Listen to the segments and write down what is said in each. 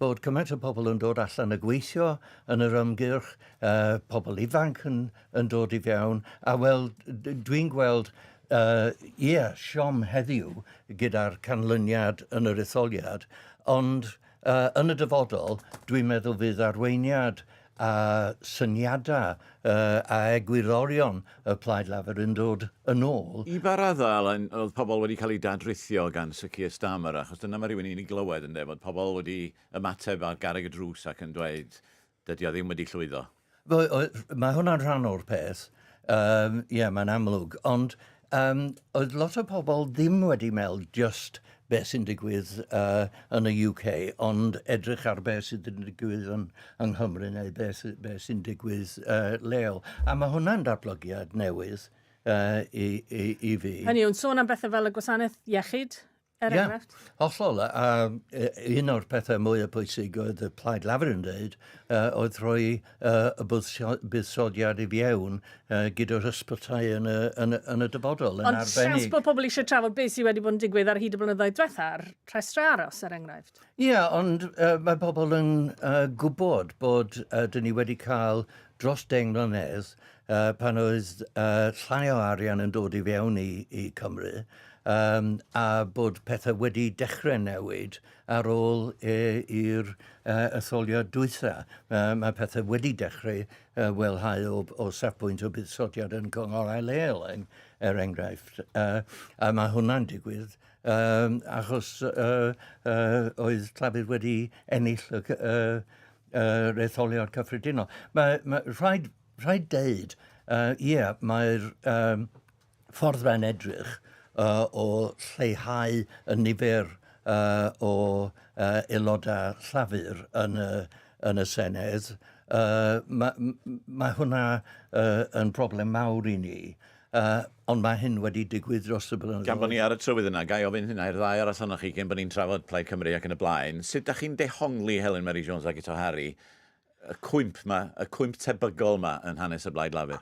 bod cymaint o pobl yn dod allan y gweithio yn yr ymgyrch, pobl ifanc yn dod i fewn, a wel, dwi'n gweld siom heddiw gyda'r canlyniad yn yr etholiad, ond yn y dyfodol, dwi'n meddwl fydd arweiniad a syniadau a egwyddorion y Plaid Lafur yn dod yn ôl. I ba raddau, oedd pobl wedi cael ei dadrithio gan Sir Stammer, achos dyna mae rhywun i'n ei glywed yn bod pobl wedi ymateb ar garreg y drws ac yn dweud dydy o ddim wedi llwyddo. Mae hwnna'n rhan o'r peth, mae'n amlwg, ond oedd lot o pobl ddim wedi meddwl just beth sy'n digwydd yn y UK, ond edrych ar beth sy'n digwydd yng Nghymru neu beth sy'n digwydd leol. A mae hwnna'n datblygiad newydd i fi. Hynny yw'n sôn am bethau fel y gwasanaeth iechyd, enghraifft? Hollol. Un o'r pethau mwyaf pwysig oedd y Plaid Lafur yn dweud oedd rhoi y buddsoddiad i fiewn gyda'r ysbytau yn y dyfodol. Ond siawns bod pobl eisiau trafod beth sydd wedi bod yn digwydd ar hyd y blynyddoedd diwethaf, rhestru aros, enghraifft? Ond mae pobl yn gwybod bod dyn ni wedi cael dros 10 mlynedd pan oedd llai o arian yn dod i fewn i Cymru, a bod pethau wedi dechrau newid ar ôl i'r etholiad dwytha. Mae pethau wedi dechrau welhau o safbwynt o buddsoddiad yn cyngorau leol, enghraifft. A mae hwnna'n digwydd achos oedd Llafur wedi ennill yr etholiad cyffredinol. Mae rhaid deud, mae'r ffordd fe'n edrych o lleihau y nifer o aelodau Llafur yn y Senedd. Mae hwnna yn broblem mawr i ni, ond mae hyn wedi digwydd dros y blynyddoedd. Gan bod ni ar y trywydd yna, gai ofyn hynna i'r ddau arall ohonoch chi, gan bod ni'n trafod Plaid Cymru ac yn y blaen, sut ydych chi'n dehongli Helen Mary Jones ac Eto Harry y cwymp tebygol yma yn hanes y Blaid Lafur?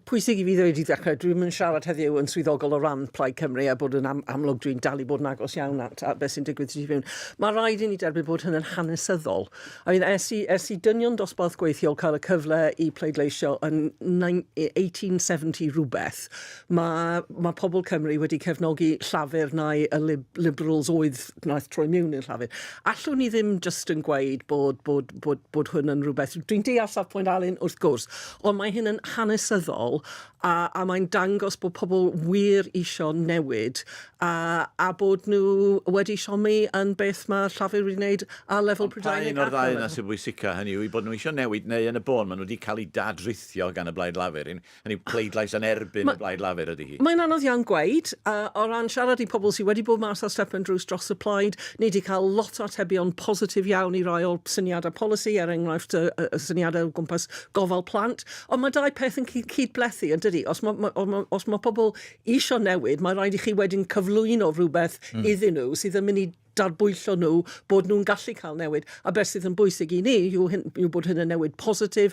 Pwysig i fi ddweud i ddechrau, dwi'n mynd siarad heddiw yn swyddogol o ran Plaid Cymru a bod yn amlwg dwi'n dal i bod yn agos iawn at beth sy'n digwydd i fewn. Mae rhaid i ni derbyn bod hyn yn hanesyddol. Ers i dynion dosbarth gweithiol cael y cyfle i pleidleisio yn 1870 rhywbeth, mae pobl Cymru wedi cefnogi Llafur neu y liberals oedd wnaeth troi mewn i'r Llafur. Allwn ni ddim just yn gweud bod hwn yn rhywbeth. Dwi'n deall safbwynt Alun wrth gwrs, ond mae hyn yn hanesyddol a mae'n dangos bod pobl wir isio newid a bod nhw wedi siomi yn beth mae Llafur wedi wneud a lefel Prydeinig. Un o'r ddau yna sy'n bwysica, hynny yw bod nhw eisiau newid neu yn y bôn, maen nhw wedi cael ei dadrithio gan y Blaid Lafur. Hynny yw pleidlais yn erbyn y Blaid Lafur ydy hi. Mae'n anodd iawn gweud, o ran siarad i pobl sydd wedi bod mas ar stepen drws dros y plaid, ni wedi cael lot o atebion positif iawn i rai o'r syniadau polisi, enghraifft y syniadau o gwmpas gofal plant, ond mae dau peth yn cydblethu, yn dydi? Os mae pobl isio newid, mae rhaid i chi wedyn cyflwyno rhywbeth iddyn nhw sydd yn mynd i darbwyllo nhw bod nhw'n gallu cael newid. A beth sydd yn bwysig i ni yw bod hyn yn newid positif,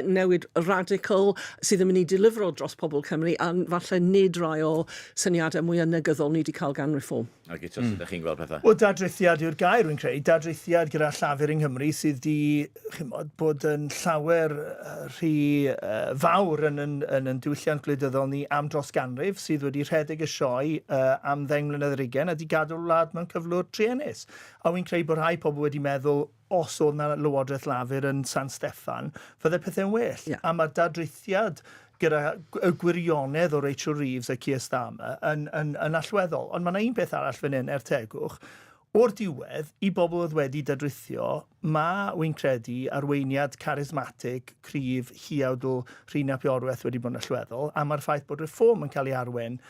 newid radical, sydd yn mynd i dilifro dros pobl Cymru, a falle nid rai o syniadau mwy negyddol ni wedi cael gan reform. Ac eto, sut ydych chi'n gweld pethau? Wel, dadrithiad yw'r gair, rwy'n credu. Dadrithiad gyda Llafur yng Nghymru sydd wedi bod yn llawer rhy fawr yn diwylliant gwleidyddol ni am dros ganrif, sydd wedi rhedeg y sioe am 10 mlynedd ar ugain, a wedi gadw'r wlad mewn cyflwr truenus. A wy'n credu bod rhai pobl wedi meddwl, os oedd yna Lywodraeth Lafur yn San Steffan, fydde pethau'n well. Yeah. A mae'r dadrithiad gyda y gwirionedd o Rachel Reeves a Keir Starmer yn allweddol. Ond mae yna un peth arall fan hyn, tegwch. O'r diwedd, i bobl oedd wedi dadrithio, mae wy'n credu arweiniad charismatig, cryf, hiawd o Rhina Piorwaith wedi bod yn allweddol, a mae'r ffaith bod reform yn cael ei arwen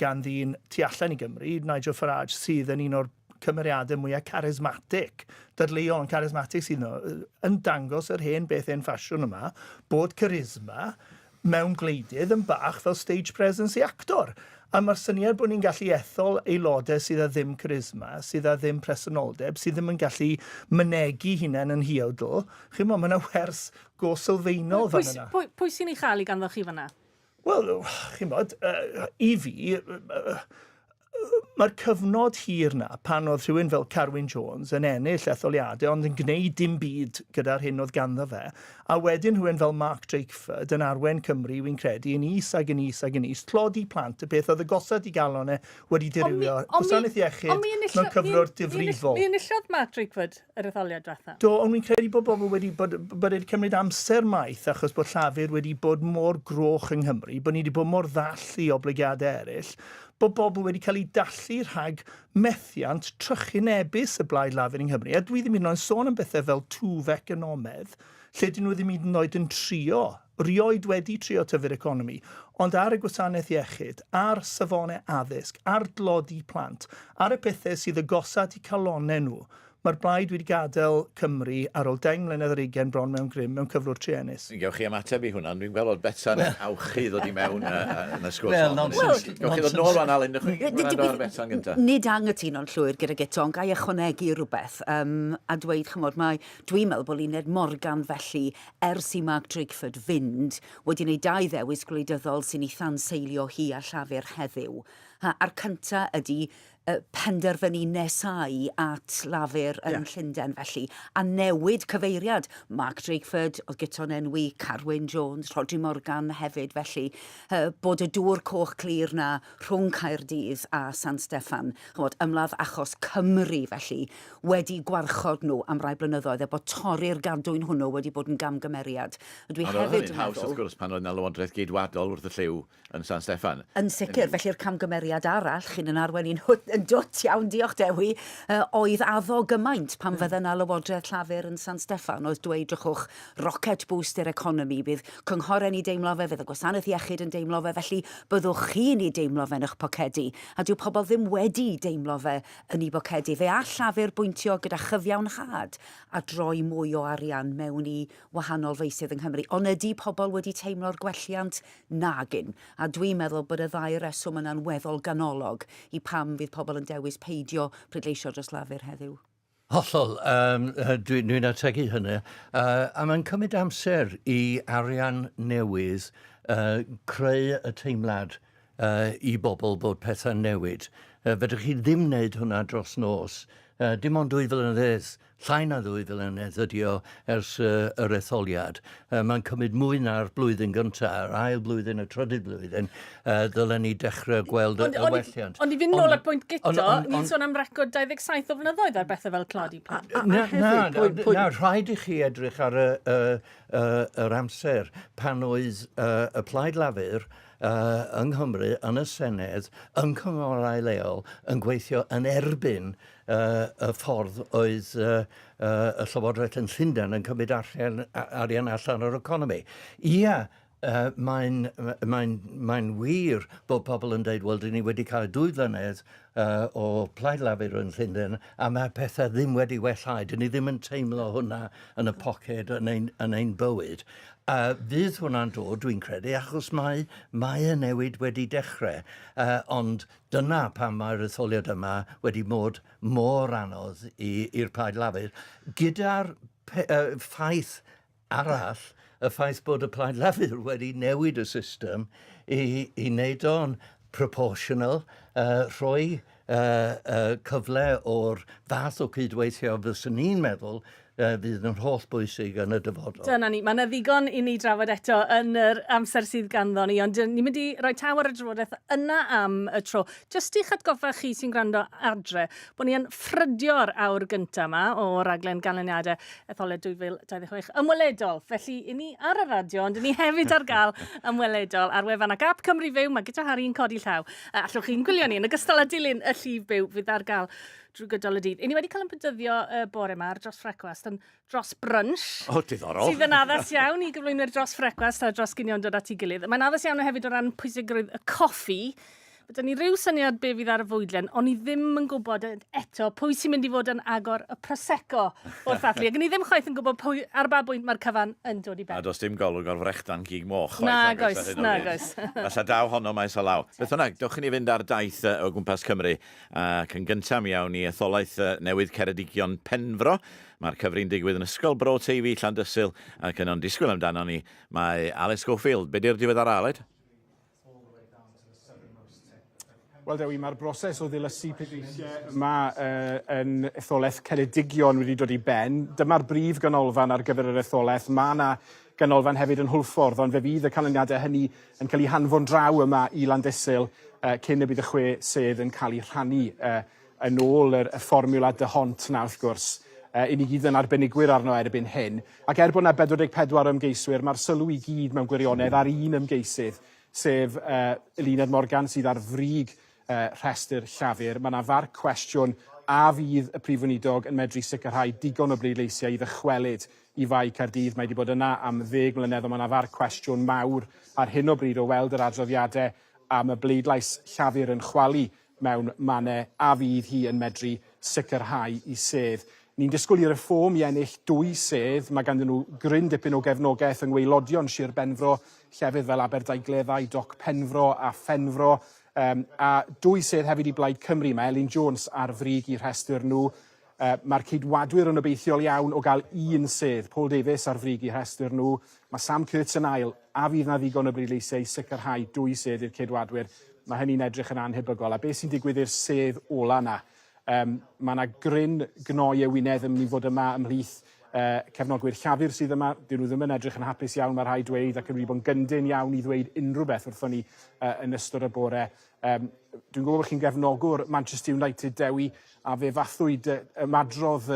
gan ddyn tu allan i Gymru, Nigel Farage, sydd yn un o'r cymeriadau mwyaf charismatic, dadleuol yn charismatic sydd yn dangos yr hen beth ein ffasiwn yma, bod charisma mewn gwleidydd yn bach fel stage presence i actor. A mae'r syniad bod ni'n gallu ethol aelodau sydd â ddim charisma, sydd â ddim presenoldeb, sydd ddim yn gallu mynegu hunain yn hiawdl. Chi'n meddwl, mae yna wers go sylfaenol fan yna. Pwy sy'n ei chael i ganddo chi fanna? Wel, chi'n meddwl, i fi, mae'r cyfnod hir na, pan oedd rhywun fel Carwyn Jones yn ennill etholiadau, ond yn gwneud dim byd gyda'r hyn oedd ganddo fe, a wedyn rhywun fel Mark Drakeford yn arwen Cymru, wy'n credu, yn is ac yn is ac yn is, tlodi plant, y beth oedd y gosod i galon wedi dirywio. Gwasanaeth Iechyd mewn cyfnod difrifol. Mi enillodd Mark Drakeford yr etholiad diwetha. Do, ond wy'n credu bod bobl wedi bod cymryd amser maith achos bod Llafur wedi bod mor groch yng Nghymru, bod ni wedi bod mor ddall i obligiadau eraill, bod bobl wedi cael ei dallu rhag methiant trychinebus y Blaid Lafur yng Nghymru. A dwi ddim yn sôn am bethau fel twf economaidd, lle dyn nhw ddim hyd yn oed yn trio, rioed wedi trio tyfu'r economi, ond ar y gwasanaeth iechyd, ar safonau addysg, ar dlodi plant, ar y pethau sydd y gosad i calonau nhw, mae'r blaid wedi gadael Cymru ar ôl 10 mlynedd ar 20 bron mewn grym mewn cyflwr triennus. Gewch chi ymateb i hwnna, dwi'n gweld o'r Betsa'n awchu ddod i mewn yn y sgwrs. Gewch chi ddod nôl rhan Alun, dwi'n Betsa'n gyntaf. Nid angytuno'n llwyr gyda gyto, ond gai ychwanegu rhywbeth a dweud, chymod, dwi'n meddwl bod Luned Morgan felly, ers i Mark Drakeford fynd, wedi gwneud 2 ddewis gwleidyddol sy'n ei thanseilio hi a Llafur heddiw. A'r cynta ydy penderfynu nesau at Lafur yn Llundain felly, a newid cyfeiriad. Mark Drakeford, oedd gyto'n enwi, Carwyn Jones, Rodri Morgan hefyd felly, bod y dŵr coch clir na rhwng Caerdydd a San Steffan, ymladd achos Cymru felly, wedi gwarchod nhw am rai blynyddoedd, a bod torri'r gadwyn hwnnw wedi bod yn gamgymeriad. Dwi hefyd yn haws, wrth gwrs, pan oedd yna lywodraeth geidwadol wrth y lliw yn San Steffan. Yn sicr, felly'r camgymeriad arall, chi'n yn arwen i'n dwt iawn, diolch Dewi, oedd addo gymaint pan fydde yna lywodraeth Llafur yn San Steffan, oedd dweud drychwch rocket boost i'r economi, bydd cynghoren i deimlo fe, fydd y gwasanaeth iechyd yn deimlo fe, felly byddwch chi'n i deimlo fe yn eich pocedi. A dyw pobl ddim wedi deimlo fe yn ei bocedi. Fe all Llafur bwyntio gyda chyfiawnhad a droi mwy o arian mewn i wahanol feysydd yng Nghymru. Ond ydy pobl wedi teimlo'r gwelliant? Nagyn. A dwi'n meddwl bod y 2 reswm yna'n weddol ganolog i pam fydd pobl yn dewis peidio prydleisio dros Lafur heddiw. Hollol, dwi'n ategu hynny. A mae'n cymryd amser i arian newydd creu y teimlad i bobl bod pethau'n newid. Fedrwch chi ddim wneud hwnna dros nos. Dim ond 2 flynedd, llai na 2 flynedd ydi o ers yr etholiad. Mae'n cymryd mwy na'r blwyddyn gyntaf, yr ail blwyddyn, y trydydd blwyddyn, ddylen ni dechrau gweld y welliant. Ond i fynd nôl at pwynt gyto, ni'n sôn am record 27 o flynyddoedd ar bethau fel clodi plant. Na, rhaid i chi edrych ar yr amser pan oedd y Plaid Lafur yng Nghymru, yn y Senedd, yn cyngorau leol, yn gweithio yn erbyn y ffordd oedd y Llywodraeth yn Llundain yn cymryd arian allan o'r economi. Ia, mae'n wir bod pobl yn dweud, wel, dyn ni wedi cael 2 flynedd o Plaid Lafur yn Llundain, a mae pethau ddim wedi wellhau. Dyn ni ddim yn teimlo hwnna yn y poced yn ein bywyd. Fydd hwnna'n dod, dwi'n credu, achos mae y newid wedi dechrau. Ond dyna pam mae'r etholiad yma wedi bod mor anodd i'r Plaid Lafur. Gyda'r ffaith arall, y ffaith bod y Plaid Lafur wedi newid y system i wneud o'n proportional, rhoi cyfle o'r fath o cydweithio fyswn ni'n meddwl fydd yn holl bwysig yn y dyfodol. Dyna ni, mae yna ddigon i ni drafod eto yn yr amser sydd ganddo ni, ond ni'n mynd i roi tawer y drafodaeth yna am y tro. Jyst i'ch atgoffa chi sy'n gwrando adre, bod ni yn ffrydio'r awr gyntaf yma o raglen ganlyniadau Etholiad 2026 ymweledol. Felly, i ni ar y radio, ond ni hefyd ar gael ymweledol ar wefan ac ap Cymru Fyw, mae gyda Harry'n codi llaw. Allwch chi'n gwylio ni yn ogystal â dilyn y llif byw fydd ar gael drwy gydol y dydd. I ni wedi cael yn pydyddio bore yma dros frecwast, yn dros brunch. O, diddorol. Sydd yn addas iawn i gyflwynwyr dros frecwast a dros gynion dod at ei gilydd. Mae'n addas iawn hefyd o ran pwysigrwydd y coffi. Byddwn ni rhyw syniad be fydd ar y fwydlen, ond ni ddim yn gwybod eto pwy sy'n mynd i fod yn agor y Prosecco o'r ddathlu. Ac ni ddim chwaith yn gwybod pwy ar ba bwynt mae'r cyfan yn dod i ben. A does dim golwg o'r frechdan gig moch. Na, goes. Falla daw honno maes o law. Beth hwnna, dewch i ni fynd ar daith o gwmpas Cymru. Ac yn gyntaf mi awn ni etholaeth newydd Ceredigion Penfro. Mae'r cyfri'n digwydd yn Ysgol Bro Teifi, Llandysul, ac yn o'n disgwyl amdano ni. Mae Alice Schofield. Be di'r diwedd ar Aled? Wel, Dewi, mae'r broses o ddilysu pleidleisiau yma yn etholaeth Ceredigion wedi dod i ben. Dyma'r brif ganolfan ar gyfer yr etholaeth. Mae yna ganolfan hefyd yn Hwlffordd, ond fe fydd y canlyniadau hynny yn cael eu hanfon draw yma i Landesil cyn y bydd y 6 sedd yn cael eu rhannu yn ôl y fformiwla dyhont na, wrth gwrs. I ni gyd yn arbenigwyr arno erbyn hyn. Ac bod yna 44 ymgeiswyr, mae'r sylw i gyd mewn gwirionedd ar un ymgeisydd, sef Eluned Morgan sydd ar frig rhestr llafur. Mae yna farc cwestiwn a fydd y prif weinidog yn medru sicrhau digon o bleidleisiau i ddychwelyd i fai Caerdydd. Mae wedi bod yna am 10 mlynedd, ond mae yna farc cwestiwn mawr ar hyn o bryd o weld yr adroddiadau am y bleidlais llafur yn chwalu mewn mannau a fydd hi yn medru sicrhau i sedd. Ni'n disgwyl i'r ffom i ennill 2 sedd. Mae ganddyn nhw gryn dipyn o gefnogaeth yng ngwaelodion Sir Benfro, llefydd fel Aberdaugleddau, Doc Penfro a Phenfro. A 2 sedd hefyd i Blaid Cymru. Mae Elin Jones ar frig i rhestr nhw. Mae'r ceidwadwyr yn obeithiol iawn o gael 1 sedd. Paul Davies ar frig i rhestr nhw. Mae Sam Curtis yn ail, a fydd na ddigon o bleidleisiau i sicrhau 2 sedd i'r ceidwadwyr. Mae hynny'n edrych yn anhybygol. A beth sy'n digwydd i'r sedd ola yna? Mae yna gryn gnoi y Wynedd yn mynd i fod yma ymhlith cefnogwyr llafur sydd yma. Dyn nhw ddim yn edrych yn hapus iawn, mae rhaid dweud, ac yn wedi bod yn gyndyn iawn i ddweud unrhyw beth wrthon ni yn ystod y bore. Dwi'n gwybod bod chi'n gefnogwr Manchester United, Dewi, a fe fathwyd ymadrodd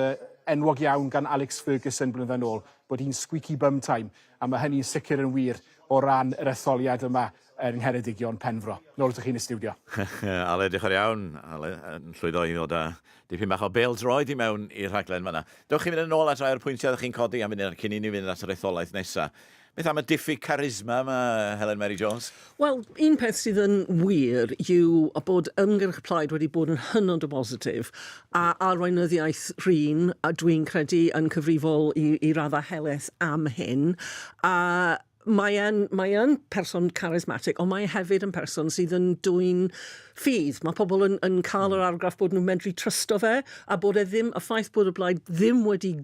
enwog iawn gan Alex Ferguson blynyddoedd yn ôl, bod hi'n squeaky bum time, a mae hynny'n sicr yn wir o ran yr etholiad yma yn Ngheredigion Penfro. Nôl ydych chi'n y stiwdio. Ale, diolch yn iawn. Ale, yn llwyddo i ddod â dipyn bach o bêl-droed i mewn i'r rhaglen fyna. Dewch chi fynd yn ôl at rai o'r pwyntiau ydych chi'n codi am fynd cyn i ni fynd at yr etholaeth nesaf. Beth am y diffyg charisma yma, Helen Mary Jones? Wel, un peth sydd yn wir yw bod ymgyrch plaid wedi bod yn hynod o bositif a arweinyddiaeth rhin, a dwi'n credu yn cyfrifol i raddau heleth am hyn. A mae yn person charismatic, ond mae hefyd yn person sydd yn dwy'n ffydd. Mae pobl yn cael yr argraff bod nhw'n medru trysto fe, a bod y ffaith bod y blaid ddim wedi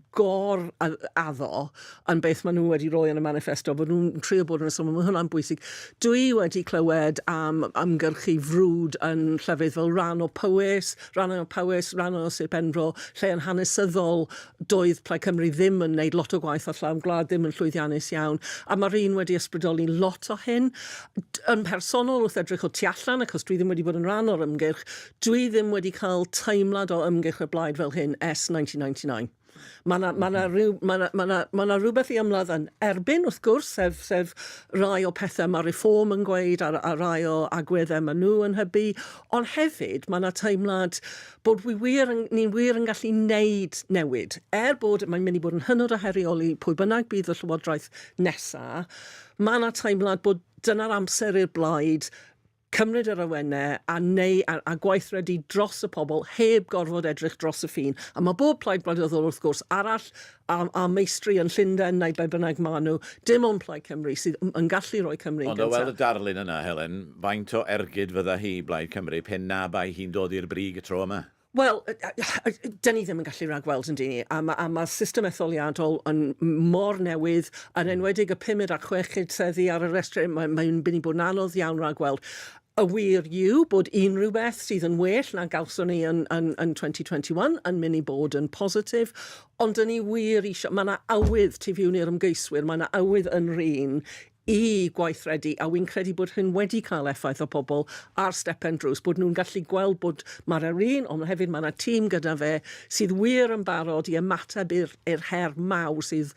addo yn beth maen nhw wedi rhoi yn y manifesto, bod nhw'n trio bod yn y sylw, mae hwnna'n bwysig. Dwi wedi clywed am ymgyrchu frwd yn llefydd fel rhan o Powys, rhan o Sir Benfro, lle yn hanesyddol doedd Plaid Cymru ddim yn gwneud lot o gwaith ar llawn gwlad, ddim yn llwyddiannus iawn, a mae'r un wedi ysbrydoli lot o hyn. Yn personol wrth edrych o tu allan, achos dwi ddim wedi bod yn rhan o'r ymgyrch, dwi ddim wedi cael teimlad o ymgyrch y blaid fel hyn ers 1999. Mae yna rhywbeth i ymladd yn erbyn, wrth gwrs, sef rai o pethau mae Reform yn gweud a rai o agweddau maen nhw yn hybu, ond hefyd mae yna teimlad bod ni'n wir yn gallu neud newid. Bod mae'n mynd i bod yn hynod o heriol i pwy bynnag bydd y llywodraeth nesaf, mae yna teimlad bod dyna'r amser i'r blaid cymryd yr awennau a gweithredu dros y pobl heb gorfod edrych dros y ffin. A mae bob plaid gwleidyddol wrth gwrs arall a meistri yn Llundain neu be bynnag maen nhw, dim ond Plaid Cymru sydd yn gallu roi Cymru yn gyntaf. Ond o weld y darlun yna, Helen, faint o ergyd fydda hi Blaid Cymru pen na bai hi'n dod i'r brig y tro yma? Wel, dyn ni ddim yn gallu rhagweld yn dyn ni, a mae system etholiadol yn mor newydd, yn enwedig y 5 a 6 seddi ar y restr, mae'n mynd i bod yn anodd iawn rhagweld. Y wir yw bod unrhyw beth sydd yn well na gawson ni yn 2021 yn mynd i bod yn positif, ond dyn ni wir eisiau, mae yna awydd tu fewn i'r ymgeiswyr, mae yna awydd yn rhin i gweithredu, a wy'n credu bod hyn wedi cael effaith o pobl ar stepen drws, bod nhw'n gallu gweld bod mae'r un, ond hefyd mae yna tîm gyda fe sydd wir yn barod i ymateb i'r her mawr sydd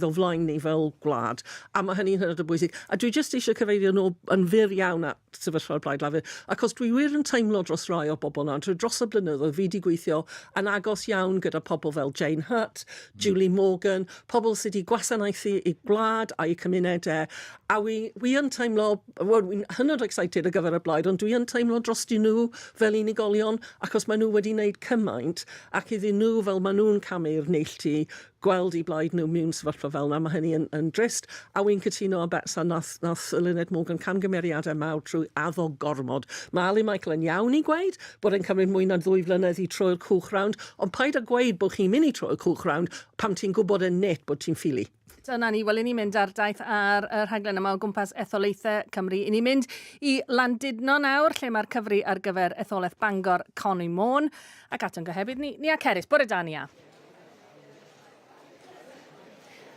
o flaen ni fel gwlad. A mae hynny'n hynod o bwysig. A dwi jyst eisiau cyfeirio nhw yn fyr iawn at sefyllfa'r Blaid Lafur, achos dwi wir yn teimlo dros rai o bobl na, dros y blynyddoedd fi wedi gweithio yn agos iawn gyda pobl fel Jane Hutt, Julie Morgan, pobl sydd wedi gwasanaethu i gwlad a'i cymunedau. A wi yn teimlo, wy'n hynod excited ar gyfer y blaid, ond dwi yn teimlo drostyn nhw fel unigolion, achos maen nhw wedi wneud cymaint, ac iddyn nhw fel maen nhw'n camu'r neilltu, gweld I blaid nhw mewn sefyllfa fel yna, mae hynny yn drist. A wy'n cytuno â Betsa nath Lyned Morgan camgymeriadau mawr trwy addo gormod. Mae Ali Michael yn iawn I gweud bod e'n cymryd mwy na 2 flynedd I troi'r cwch rawnd, ond paid â gweud bod chi'n mynd I troi'r cwch rawnd pam ti'n gwybod yn net bod ti'n ffili. Dyna ni, wel, ni'n mynd ar daith ar y rhaglen yma o gwmpas etholaethau Cymru. I ni'n mynd I Landudno nawr, lle mae'r cyfri ar gyfer etholaeth Bangor Conwy Môn. Ac ato'n gyhebydd Nia Cerys. Bore da, Nia.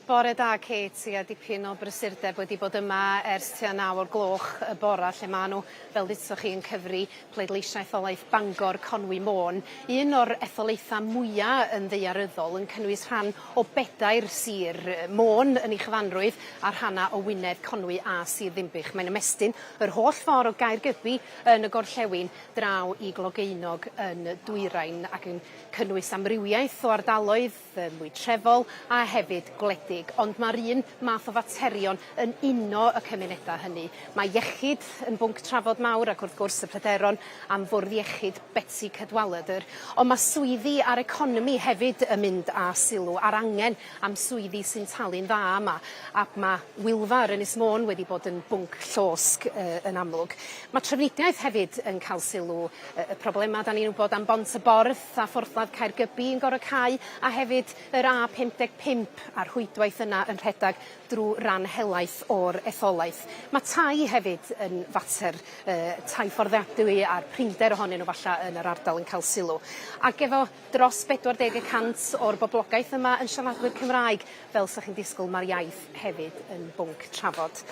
Bore da, Kate, a dipyn o brysurdeb wedi bod yma ers tua 9 o'r gloch y bora, lle maen nhw, fel dditsoch chi, yn cyfri pleidleisiau etholaeth Bangor Conwy Môn. Un o'r etholaethau mwyaf yn ddeiaryddol yn cynnwys rhan o 4 sir Môn yn ei chyfanrwydd a'r rhanna o Wynedd, Conwy a Sir Ddinbych. Mae'n ymestyn yr holl ffordd o Gaergybi yn y Gorllewin draw I Glogeunog yn Dwyrain ac yn cynnwys amrywiaeth o ardaloedd, mwy trefol a hefyd gwledig. Ond mae'r un math o faterion yn uno y cymunedau hynny. Mae iechyd yn bwnc trafod mawr ac wrth gwrs y pryderon am fwrdd iechyd Betsy Cadwaladr. Ond mae swyddi a'r economi hefyd yn mynd â sylw a'r angen am swyddi sy'n talu'n dda yma. Ac mae Wilfa ar Ynys Môn wedi bod yn bwnc llosg yn amlwg. Mae trafnidiaeth hefyd yn cael sylw y problemau da ni'n wybod am Bont y Borth a Phorthladd Caergybi yn gorau cau a hefyd yr A55 a'r rhwydwaith yna yn rhedag drwy ran helaeth o'r etholaeth. Mae tai hefyd yn fater tai fforddiadwy a'r prinder ohonyn nhw falla yn yr ardal yn cael sylw. Ac efo dros 40% o'r boblogaeth yma yn siaradwyr Cymraeg, fel sy'ch chi'n disgwyl mae'r iaith hefyd yn bwnc trafod.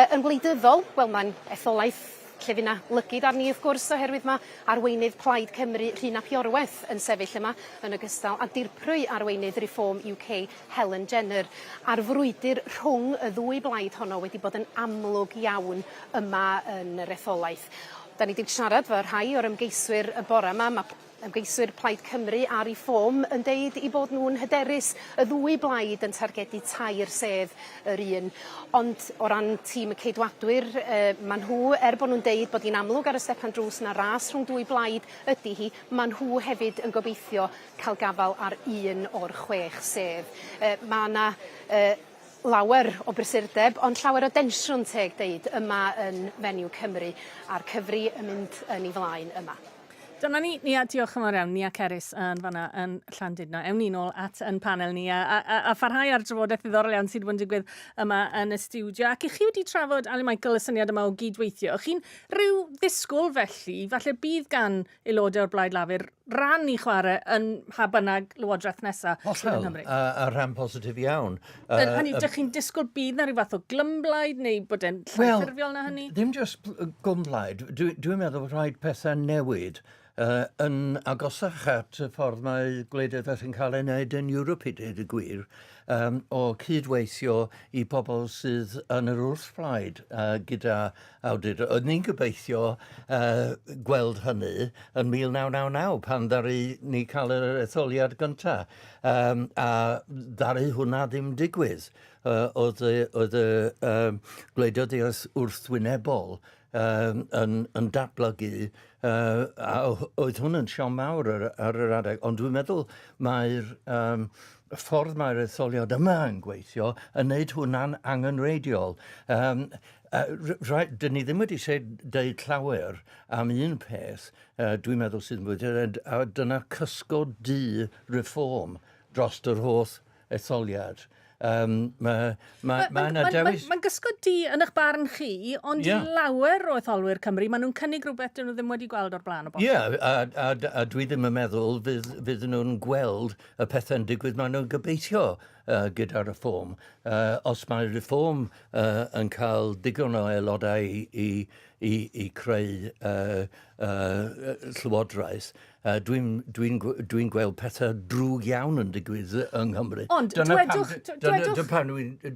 Yn wleidyddol, wel mae'n etholaeth lle fyna lygyd arni wrth gwrs oherwydd mae arweinydd Plaid Cymru Rhina Piorweth yn sefyll yma yn ogystal â dirprwy arweinydd Reform UK Helen Jenner. A'r frwydr rhwng y 2 blaid honno wedi bod yn amlwg iawn yma yn yr etholaeth. Da ni wedi siarad fo rhai o'r ymgeiswyr y bore yma. Mae ymgeiswyr Plaid Cymru a Reform yn deud I bod nhw'n hyderus y 2 blaid yn targedu tair sedd yr un. Ond o ran tîm y ceidwadwyr, maen nhw, bod nhw'n deud bod hi'n amlwg ar y stepan drws na ras rhwng 2 blaid ydy hi, maen nhw hefyd yn gobeithio cael gafal ar 1 o'r 6 sedd. Mae yna lawer o brysurdeb, ond llawer o densiwn teg deud yma yn Fenyw Cymru a'r cyfri yn mynd yn ei flaen yma. Dyna ni, Nia, diolch yn fawr iawn, Nia Cerys yn fanna yn Llandudno. Ewn ni nôl at yn panel ni a pharhau ar drafodaeth ddiddorol iawn sydd wedi digwydd yma yn y stiwdio. Ac I chi wedi trafod, Ali Michael, y syniad yma o gydweithio. O'ch chi'n rhyw ddisgwyl felly, falle bydd gan aelodau o'r Blaid Lafur ran I chwarae yn pa bynnag lywodraeth nesaf yn Nghymru? A rhan positif iawn. Hynny, ydych chi'n disgwyl bydd na rhyw fath o glymlaid neu bod e'n llai na hynny? Ddim just glymlaid. Dwi'n meddwl bod rhaid pethau newid. Yn agosach at y ffordd mae gwleidyddiaeth yn cael ei wneud yn Ewrop I dweud y gwir, o cydweithio I bobl sydd yn yr wrthblaid gyda awdurdod. Oedd ni'n gobeithio gweld hynny yn 1999 pan ddaru ni cael yr etholiad gyntaf. A ddaru hwnna ddim digwydd. Oedd y gwleidyddiaeth wrthwynebol yn datblygu a oedd hwn yn siom mawr ar yr adeg. Ond dwi'n meddwl mae'r ffordd mae'r etholiad yma yn gweithio yn gwneud hwnna'n angenreidiol. Dyn ni ddim wedi deud llawer am un peth, dwi'n meddwl sydd yn bwysig, a dyna cysgod du Reform dros yr holl etholiad. Mae'n gysgod di yn eich barn chi, ond lawer o etholwyr Cymru, maen nhw'n cynnig rhywbeth dyn nhw ddim wedi gweld o'r blaen o bosib. A dwi ddim yn meddwl fydd nhw'n gweld y pethau'n digwydd maen nhw'n gobeithio gyda'r Reform. Os mae'r Reform yn cael digon o aelodau I creu llywodraeth, dwi'n gweld pethau drwg iawn yn digwydd yng Nghymru. Ond dwedwch...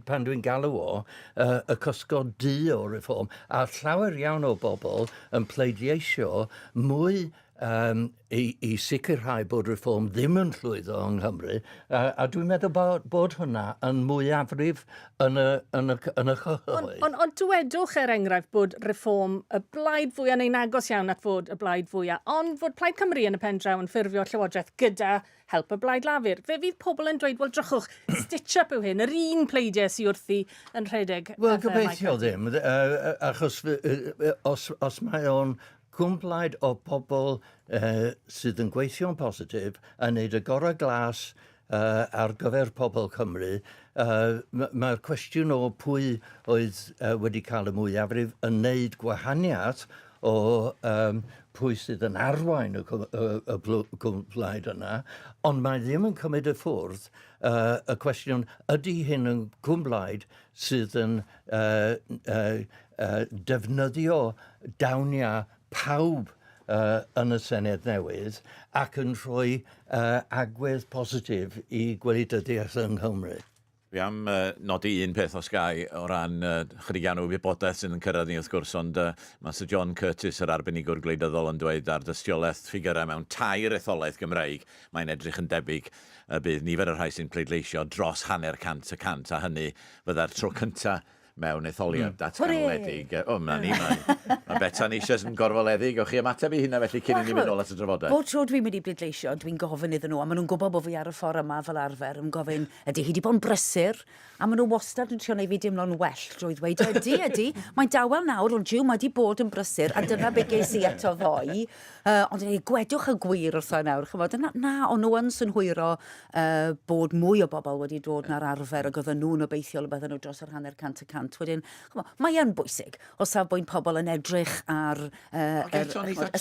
Pan dwi'n galw o, y cysgod du o Reform, a llawer iawn o bobl yn pleidleisio mwy i sicrhau bod reform ddim yn llwyddo yng Nghymru, a dwi'n meddwl bod hwnna yn mwyafrif yn y chyhoedd. Ond dywedwch enghraifft bod reform y blaid fwyaf neu'n agos iawn at fod y blaid fwyaf, ond fod Plaid Cymru yn y pen draw yn ffurfio llywodraeth gyda help y blaid lafur. Fe fydd pobl yn dweud, wel drychwch, stitch-up yw hyn, yr un pleidiau sy'n wrthi yn rhedeg. Wel, gobeithio ddim, achos os mae o'n cwmplaid o pobl sydd yn gweithio'n positif a wneud y gorau glas ar gyfer pobl Cymru, mae'r cwestiwn o pwy oedd wedi cael y mwyafrif yn wneud gwahaniaeth o pwy sydd yn arwain y cwmplaid yna, ond mae ddim yn cymryd y ffwrdd y cwestiwn ydy hyn yn cwmplaid sydd yn defnyddio dawniau pawb yn y Senedd newydd ac yn rhoi agwedd positif i gwleidyddiaeth yng Nghymru. Fi am nodi un peth o Sky o ran chydig anw wybodaeth sydd yn cyrraedd ni wrth gwrs, ond mae Sir John Curtis, yr arbenigwr gwleidyddol, yn dweud ar dystiolaeth ffigurau mewn 2 etholaeth Gymreig, mae'n edrych yn debyg y bydd nifer y rhai sy'n pleidleisio dros 100% a hynny fydda'r tro cyntaf mewn etholiad datganoledig. Mae Betan eisiau yn gorfoledig. O'ch chi ymateb i hynna felly cyn i ni fynd ôl at y drafodaeth? Bob tro dwi'n mynd i bleidleisio, dwi'n gofyn iddyn nhw, a maen nhw'n gwybod bod fi ar y ffordd yma fel arfer, yn gofyn, ydy hi wedi bod yn brysur, a maen nhw wastad yn trio neud fi dimlo'n well drwy ddweud, ydy, mae'n dawel nawr, ond jiw, mae wedi bod yn brysur, a dyna be ges i eto ddoe. Ond gwedwch y gwir wrtho nawr, chymod, na, ond nhw yn synhwyro bod mwy o bobl wedi dod na'r arfer, ac oedden nhw'n obeithiol y bydden nhw dros yr 100%. Wedyn, mae yn bwysig o safbwynt pobl yn edrych ar y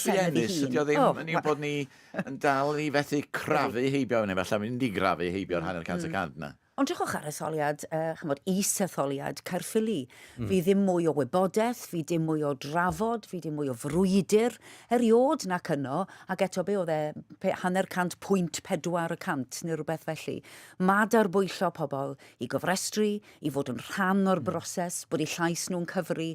Senedd ei hun. Ydy o ddim yn bod ni yn dal i fethu crafu heibio, neu falle mynd i grafu heibio'r 100% na. Ond drechwch ar etholiad, is-etholiad Caerffili. Fi ddim mwy o wybodaeth, fi ddim mwy o drafod, fi ddim mwy o frwydr, eriod nac yno, ac eto be oedd 100.4% neu rhywbeth felly. Mae darbwyllo pobl i gofrestru, i fod yn rhan o'r broses, bod eu llais nhw'n cyfru.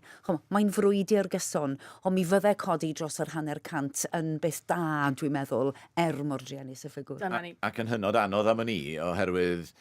Mae'n frwydr gyson, ond mi fyddai codi dros yr 100% yn beth da, dwi'n meddwl, mor driennus y ffigwr. Ac yn hynod anodd am ni, oherwydd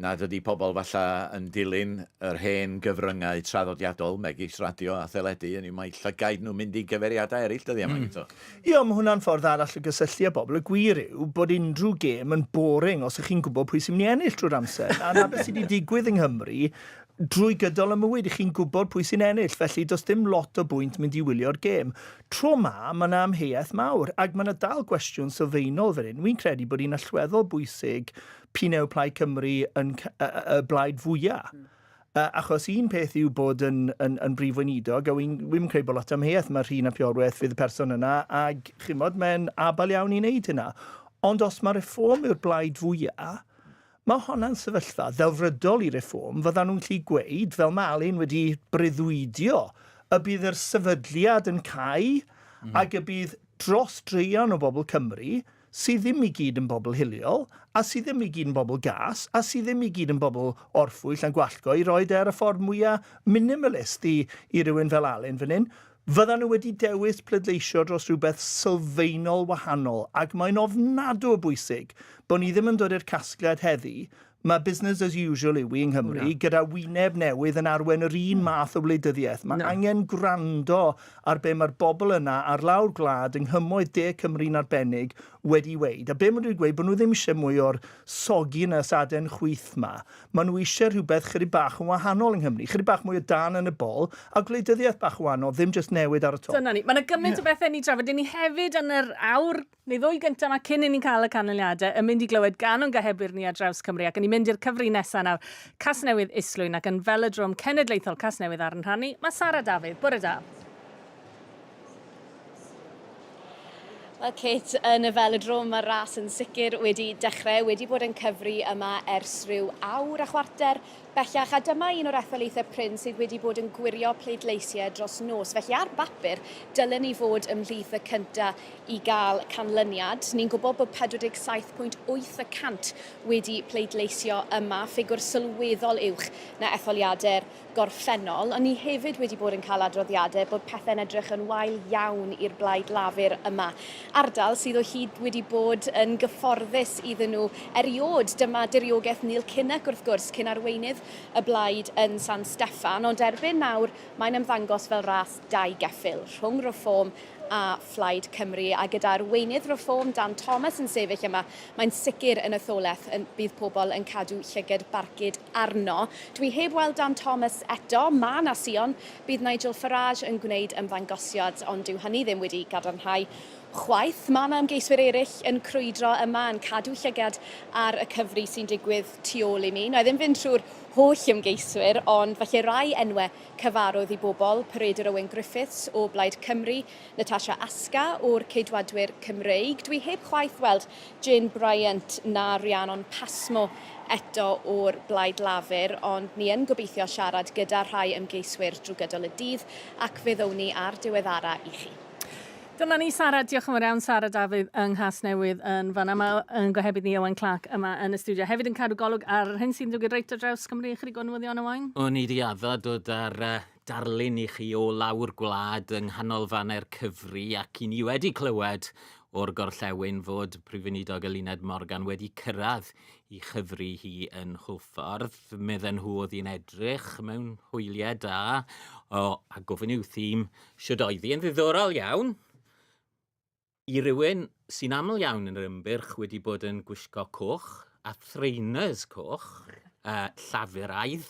nad ydy pobl falle yn dilyn yr hen gyfryngau traddodiadol, megis radio a theledu, yn yw mae llygaid nhw'n mynd i gyfeiriadau eraill dyddi yma gyda. Ie, mae hwnna'n ffordd arall o gysylltu â bobl. Y gwir yw bod unrhyw gêm yn boring os ych chi'n gwybod pwy sy'n mynd i ennill trwy'r amser. A na beth sydd wedi digwydd yng Nghymru, drwy gydol y mywyd, ych chi'n gwybod pwy sy'n ennill, felly does dim lot o bwynt mynd i wylio'r gêm. Tro mae yna amheuaeth mawr, ac mae yna dal gwestiwn sylfaenol fan hyn. Wy'n credu bod hi'n allweddol bwysig Pineu Plaid Cymru yn y blaid fwyaf. Achos un peth yw bod yn brif weinidog, a wy'n credu bod lot amheuaeth mae rhin a piorwaith fydd y person yna, ac chymod, mae'n abal iawn i wneud hynna. Ond os mae reform yw'r blaid fwyaf, mae hwnna'n sefyllfa ddelfrydol i reform, fyddan nhw'n gallu gweud, fel mae Alun wedi breuddwydio, y bydd yr sefydliad yn cau, ac y bydd dros dreion o bobl Cymru, sydd ddim i gyd yn bobl hiliol, a sydd ddim i gyd yn bobl gas, a sydd ddim i gyd yn bobl orffwyll yn gwallgo i roed y ffordd mwyaf minimalist i rywun fel Alun fan hyn. Fyddan nhw wedi dewis pleidleisio dros rhywbeth sylfaenol wahanol, ac mae'n ofnadw o bwysig bod ni ddim yn dod i'r casgliad heddi. Mae business as usual yw yng Nghymru, gyda wyneb newydd yn arwen yr un math o wleidyddiaeth. Mae angen gwrando ar be mae'r bobl yna ar lawr gwlad yng Nghymoedd De Cymru'n arbennig wedi weid. A be maen nhw'n gweud, bod nhw ddim eisiau mwy o'r soginess aden chwyth yma. Maen nhw eisiau rhywbeth chydig bach yn wahanol yng Nghymru. Chydig bach mwy o dan yn y bol, a gwleidyddiaeth bach o wahanol, ddim just newid ar y top. Dyna ni. Mae'n gymaint o bethau ni drafod. Ni hefyd yn yr awr neu ddwy gyntaf yma cyn i ni'n cael y canlyniadau yn mynd i glywed gan o'n gahebwyr ni ar draws Cymru, ac yn mynd i'r cyfri nesaf nawr. Casnewydd Islwyn ac yn Velodrome Cenedlaethol Casnewydd ar yn rhannu. Mae Sara Dafydd. Bore da. Wel, Kate, yn y Velodrome mae ras yn sicr wedi dechrau, wedi bod yn cyfri yma ers rhyw awr a chwarter bellach, a dyma un o'r etholaethau pryn sydd wedi bod yn gwirio pleidleisiau dros nos. Felly ar bapur, dylen ni fod ymhlith y cyntaf i gael canlyniad. Ni'n gwybod bod 47.8% wedi pleidleisio yma, ffigwr sylweddol uwch na etholiadau'r gorffennol. Ond ni hefyd wedi bod yn cael adroddiadau bod pethau'n edrych yn wael iawn i'r blaid lafur yma. ardal sydd o hyd wedi bod yn gyfforddus iddyn nhw eriod. Dyma diriogaeth Neil Kinnock wrth gwrs cyn arweinydd y blaid yn San Steffan, ond erbyn nawr mae'n ymddangos fel ras dau geffyl rhwng Reform a Phlaid Cymru, a gyda arweinydd Reform Dan Thomas yn sefyll yma, mae'n sicr yn Etholaeth bydd pobl yn cadw llygad barcud arno. Dwi heb weld Dan Thomas eto, ma' na Sion, bydd Nigel Farage yn gwneud ymddangosiad, ond dyw hynny ddim wedi gadarnhau chwaith. Mae yna ymgeiswyr eraill yn crwydro yma yn cadw llygad ar y cyfri sy'n digwydd tu ôl i mi. Na, ddim fynd trwy'r holl ymgeiswyr, ond falle rai enwau cyfarwydd i bobl, Peredur Owen Griffiths o Blaid Cymru, Natasha Asca o'r Ceidwadwyr Cymreig. Dwi heb chwaith weld Jane Bryant na Rhiannon Pasmo eto o'r Blaid Lafur, ond ni yn gobeithio siarad gyda rhai ymgeiswyr drwy gydol y dydd ac fyddown ni ar diweddara i chi. Dyma ni Sara, diolch yn fawr iawn Sara Dafydd yng Nghas Newydd yn fan'na. Yn gohebydd ni Owen Clark yma yn y stiwdio. Hefyd yn cadw golwg ar hyn sy'n digwydd reit o draws Cymru, chydig o newyddion o wain? O'n i di addo dod ar darlun i chi o lawr gwlad yng nghanolfannau'r cyfri, ac i ni wedi clywed o'r gorllewin fod Prif Weinidog Eluned Morgan wedi cyrraedd i chyfri hi yn Hwlffordd. Medden nhw oedd hi'n edrych mewn hwyliau da, a gofyn i'w thîm siwd oedd hi yn ddiddorol iawn. I rywun sy'n aml iawn yn yr ymgyrch wedi bod yn gwisgo coch a trainers coch, llafuraidd.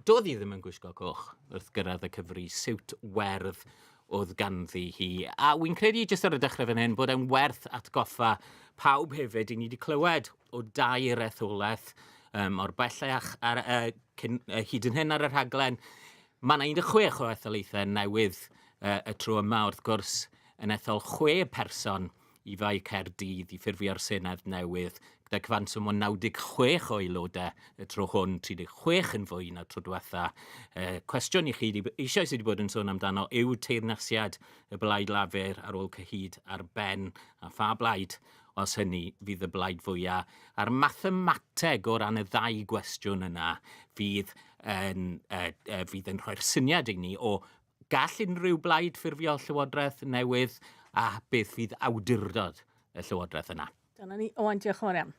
Doedd hi ddim yn gwisgo coch wrth gyrraedd y cyfri, siwt werdd oedd ganddi hi. A wy'n credu jyst ar y dechrau fan hyn bod e'n werth atgoffa pawb hefyd i ni wedi clywed o dair etholaeth o'r bellach hyd yn hyn ar y rhaglen. Mae yna 16 o etholaethau newydd y tro yma wrth gwrs yn ethol 6 person i fai Caerdydd i ffurfio'r Senedd newydd, gyda cyfanswm o 96 o aelodau y tro hwn, 36 yn fwy na tro diwetha. Cwestiwn i chi, eisoes wedi bod yn sôn amdano, yw teyrnasiad y Blaid Lafur ar ôl cyhyd ar ben a pha blaid, os hynny fydd y blaid fwyaf. A'r mathemateg o ran y ddau gwestiwn yna fydd yn rhoi'r syniad i ni o gall unrhyw blaid ffurfio llywodraeth newydd a beth fydd awdurdod y llywodraeth yna. Dyna ni, Owen, diolch yn fawr iawn.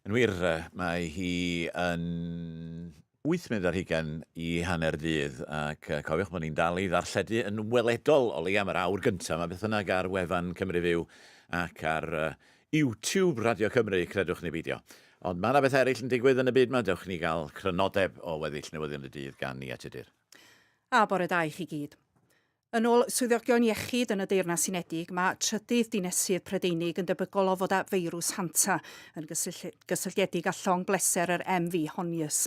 Yn wir, mae hi yn 8 munud ar 20 i hanner dydd, ac cofiwch bod ni'n dal i ddarlledu yn weledol o leia am yr awr gyntaf. Mae beth yna ar wefan Cymru Fyw ac ar YouTube Radio Cymru, credwch ni beidio. Ond mae yna beth eraill yn digwydd yn y byd yma, dewch ni gael crynodeb o weddill newyddion y dydd gan ni at y dyr. A bore da i chi gyd. Yn ôl swyddogion iechyd yn y Deyrnas Unedig, mae trydydd dinesydd Prydeinig yn debygol o fod â feirws hanta yn gysylltiedig â llong bleser yr MV Honius.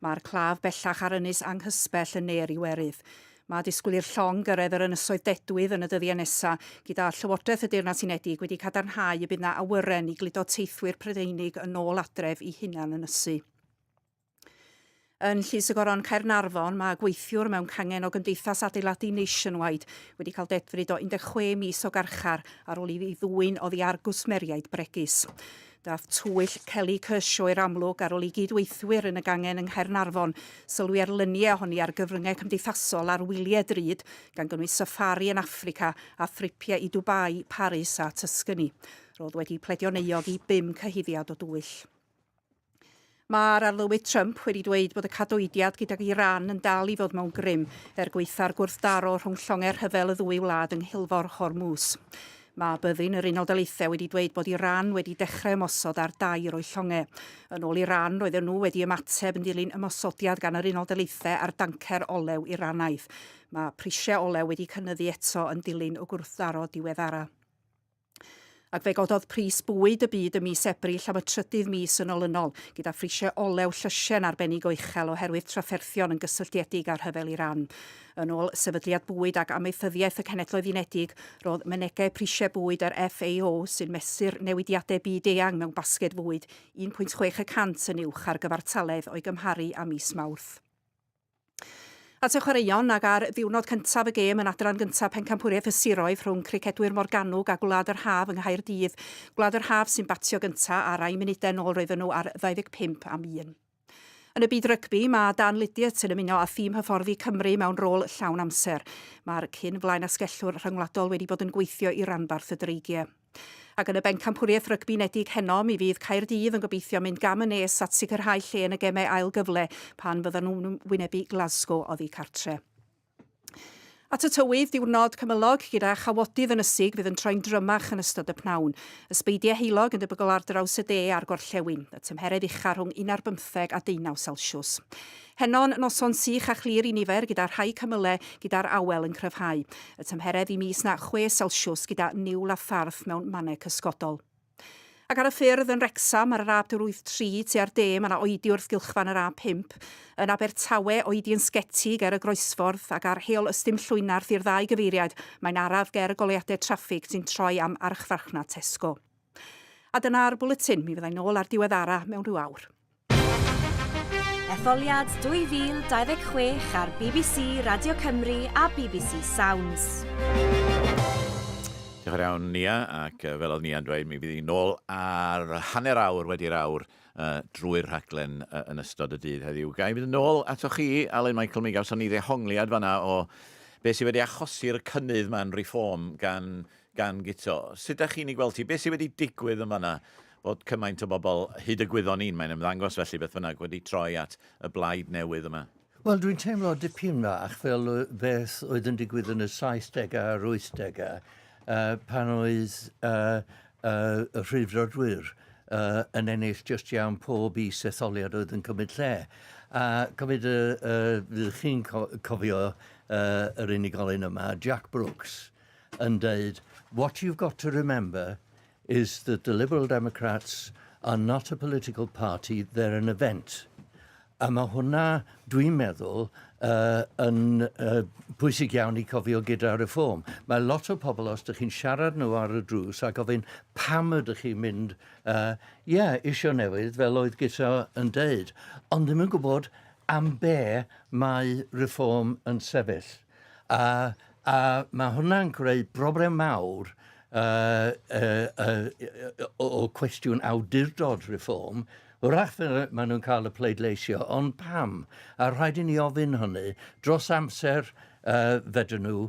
Mae'r claf bellach ar ynys anghysbell yn ner i werydd. Mae disgwyl i'r llong gyrraedd yr ynysoedd dedwydd yn y dyddiau nesaf, gyda Llywodraeth y Deyrnas Unedig wedi cadarnhau y bydd yna awyren i gludo teithwyr Prydeinig yn ôl adref i hunan ynysu. Yn Llys y Goron Caernarfon, mae gweithiwr mewn cangen o Gymdeithas Adeiladu Nationwide wedi cael dedfryd o 16 mis o garchar ar ôl i ddwyn oddi ar gwsmeriaid bregus. Dath twyll Kelly Kershaw i'r amlwg ar ôl i gydweithwyr yn y gangen yng Nghaernarfon sylwi ar lyniau ohoni ar gyfryngau cymdeithasol ar wyliau drud, gan gynnwys safari yn Affrica a thripiau i Dubai, Paris a Tuscany. Roedd wedi pledio neuog i 5 cyhuddiad o dwyll. Mae'r arlywydd Trump wedi dweud bod y cadwydiad gydag Iran yn dal i fod mewn grym gweitha'r gwrthdaro rhwng llongau'r rhyfel y ddwy wlad yng Nghilfor Hormuz. Mae byddin yr Unol Daleithiau wedi dweud bod Iran wedi dechrau ymosod ar 2 o'i llongau. Yn ôl Iran, roedden nhw wedi ymateb yn dilyn ymosodiad gan yr Unol Daleithiau ar dancer olew Iranaidd. Mae prisiau olew wedi cynyddu eto yn dilyn o gwrthdaro diweddara. Ac fe gododd pris bwyd y byd y mis Ebrill am y 30 mis yn olynol, gyda phrisiau olew llysien arbennig o uchel oherwydd trafferthion yn gysylltiedig ar rhyfel Iran. Yn ôl sefydliad bwyd ac amaethyddiaeth y Cenhedloedd Unedig, roedd mynegau prisiau bwyd yr FAO sy'n mesur newidiadau byd-eang mewn basged fwyd 1.6% yn uwch ar gyfartaledd o'i gymharu â mis Mawrth. At y chwaraeon ag ar ddiwrnod cyntaf y gêm yn adran gyntaf pencampwriaeth y siroedd rhwng cricedwyr Morgannwg a Gwlad yr Haf yng Nghaerdydd. Gwlad yr Haf sy'n batio gyntaf a rai munudau nôl roedden nhw ar 25-1. Yn y byd rygbi, mae Dan Lydiat yn ymuno â thîm hyfforddi Cymru mewn rôl llawn amser. Mae'r cyn flaen asgellwr rhyngwladol wedi bod yn gweithio i ranbarth y dreigiau. Ac yn y bencampwriaeth rygbi unedig heno, mi fydd Caerdydd yn gobeithio mynd gam y nes at sicrhau lle yn y gemau ail gyfle pan fyddan nhw'n wynebu Glasgow oddi cartre. At y tywydd, diwrnod cymylog gyda chawodydd yn ysig fydd yn troi'n drymach yn ystod y pnawn. Ysbeidiau heilog yn debygol ar draws y de a'r gorllewin. Y tymheredd uchaf rhwng 15 a 19 Celsius. Henon noson sych a chlir i nifer gyda rhai cymylau gyda'r awel yn cryfhau. Y tymheredd i mis na 6 Celsius gyda niwl a pharth mewn mannau cysgodol. Ac ar y ffyrdd yn Wrecsam ar yr A83 tua'r de, mae yna oedi wrth gylchfan yr A5. Yn Abertawe, oedi yn sgetig ar y groesffordd ac ar heol ystym llwynarth i'r ddau gyfeiriad, mae'n araf ger y goleuadau traffig sy'n troi am archfarchna Tesco. A dyna'r bwletin, mi fyddai'n ôl ar diweddara mewn rhyw awr. Etholiad 2026 ar BBC, Radio Cymru a BBC Sounds. Diolch yn iawn, Nia, ac fel oedd Nia'n dweud, mi fydd hi'n ôl ar hanner awr wedi'r awr drwy'r rhaglen yn ystod y dydd heddiw. Gai fydd yn ôl atoch chi, Alan Michael, mi gawson ni ddehongliad fanna o beth sydd wedi achosi'r cynnydd ma'n reform gan Gito. Sut ydych chi'n ei gweld ti? Beth sydd wedi digwydd yn fanna? Bod cymaint o bobl hyd y gwyddon ni'n mae'n ymddangos felly beth fynnag wedi troi at y blaid newydd yma. Wel, dwi'n teimlo dipyn bach fel beth oedd yn digwydd yn y 70au a'r 80au. Pan oedd y rhyfrodwyr yn ennill just iawn pob etholiad oedd yn cymryd lle. A cofyd fydd chi'n cofio yr unigolyn yma, Jack Brooks, yn dweud, what you've got to remember is that the Liberal Democrats are not a political party, they're an event. A mae hwnna, dwi'n meddwl, yn bwysig iawn i cofio gyda reform. Mae lot o pobl, os ydych chi'n siarad nhw ar y drws a gofyn pam ydych chi'n mynd, isio newydd, fel oedd Gito yn deud, ond ddim yn gwybod am be mae reform yn sefyll. A mae hwnna'n creu broblem mawr o cwestiwn awdurdod reform. Wrach maen nhw'n cael y pleidleisio, ond pam? A rhaid i ni ofyn hynny dros amser fedryn nhw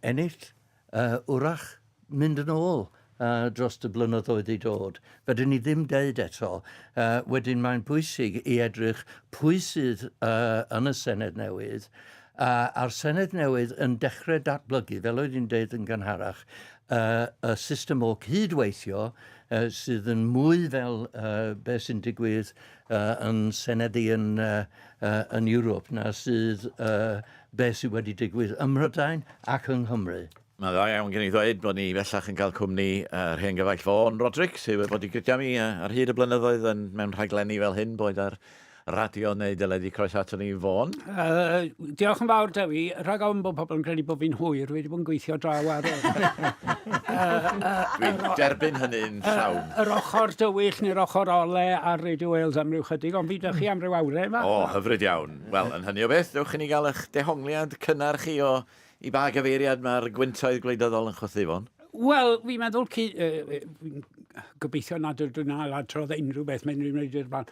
ennill, wrach mynd yn ôl dros y blynyddoedd i dod. Fedryn ni ddim deud eto. Wedyn mae'n bwysig i edrych pwy sydd yn y Senedd newydd, a'r Senedd newydd yn dechrau datblygu, fel oedd i'n deud yn gynharach, y system o cydweithio sydd yn mwy fel beth sy'n digwydd yn Senedi yn Ewrop na sydd beth sydd wedi digwydd ym Mhrydain ac yng Nghymru. Mae dda iawn gen i ddweud bod ni bellach yn cael cwmni rhen gyfaill Fôn Roderick sydd wedi gyda mi ar hyd y blynyddoedd mewn rhaglenni fel hyn bod ar radio neu dyledu croeso ato ni Fôn. Diolch yn fawr Dewi. Rhag ofn bod pobl yn credu bod fi'n hwyr, wedi bod yn gweithio draw ar Dwi'n derbyn hynny'n llawn. Yr ochr dywyll neu'r ochr ole ar Radio Wales am ryw chydig, ond fi dych chi am ryw awrau yma. O, hyfryd iawn. Wel, yn hynny o beth, dewch i ni gael eich dehongliad cynnar chi i ba gyfeiriad mae'r gwyntoedd gwleidyddol yn chwythu Fôn? Wel, fi'n meddwl gobeithio nad ydw'n aladrodd unrhyw beth mewn rhywun wedi'r fan.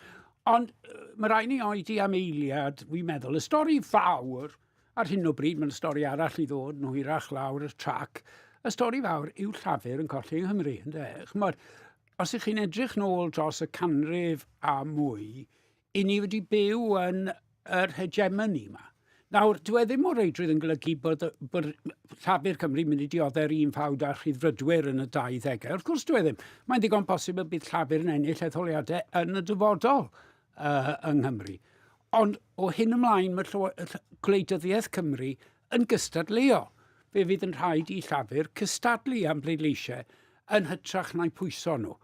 Ond mae rai ni oedi am eiliad, fi'n meddwl, y stori fawr, ar hyn o bryd, mae'n stori arall i ddod, nhw hirach lawr y trac, y stori fawr yw llafur yn colli yng Nghymru, ynddo? Chymod, os ych chi'n edrych nôl dros y canrif a mwy, i ni wedi byw yn yr hegemony yma. Nawr, dwi ddim o reidrwydd yn golygu bod llafur Cymru mynd i dioddau'r un fawd a rhyddfrydwyr yn y 20au. Wrth gwrs dwi ddim. Mae'n ddigon posibl bydd llafur yn ennill etholiadau yn y dyfodol yng Nghymru. Ond o hyn ymlaen mae gwleidyddiaeth Cymru yn gystadleuo. Fe fydd yn rhaid i llafur cystadlu am bleidleisiau yn hytrach na'i pwyso nhw.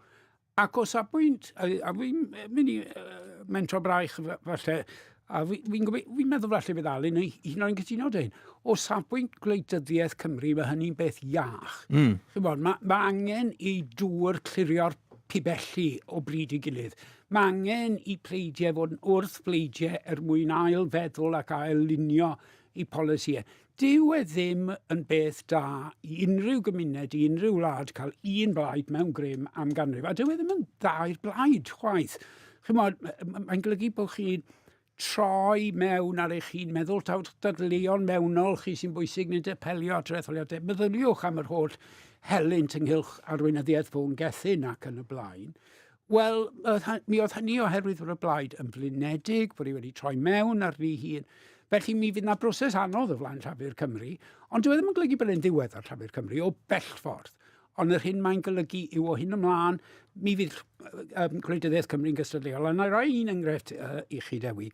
Ac o safbwynt, a fi'n mynd i mentro braich falle, a fi'n meddwl falle bydd Alun hyn o'n cytuno dweud, o safbwynt gwleidyddiaeth Cymru mae hynny'n beth iach. Mae angen i dŵr clirio'r pibelli o bryd i gilydd. Mae angen i pleidiau fod yn wrth bleidiau mwyn ail feddwl ac ail lunio i polisiau. Dyw e ddim yn beth da i unrhyw gymuned, i unrhyw wlad cael un blaid mewn grym am ganrif. A dyw e ddim yn dda i'r blaid chwaith. Mae'n golygu bod chi'n troi mewn ar eich hun, meddwl taw dadleuon mewnol chi sy'n bwysig nid apelio at yr etholiadau. Meddyliwch am yr holl helynt ynghylch arweinyddiaeth fôn gethyn ac yn y blaen. Wel, mi oedd hynny oherwydd fod y blaid yn blinedig, bod i wedi troi mewn ar ni hun. Felly mi fydd yna broses anodd o flaen Llafur Cymru, ond dwi ddim yn golygu bod e'n ddiwedd ar Llafur Cymru o bellffordd. Ond yr hyn mae'n golygu yw o hyn ymlaen, mi fydd Gwleidyddiaeth Cymru'n gystadleuol. A na roi un enghraifft i chi dewi.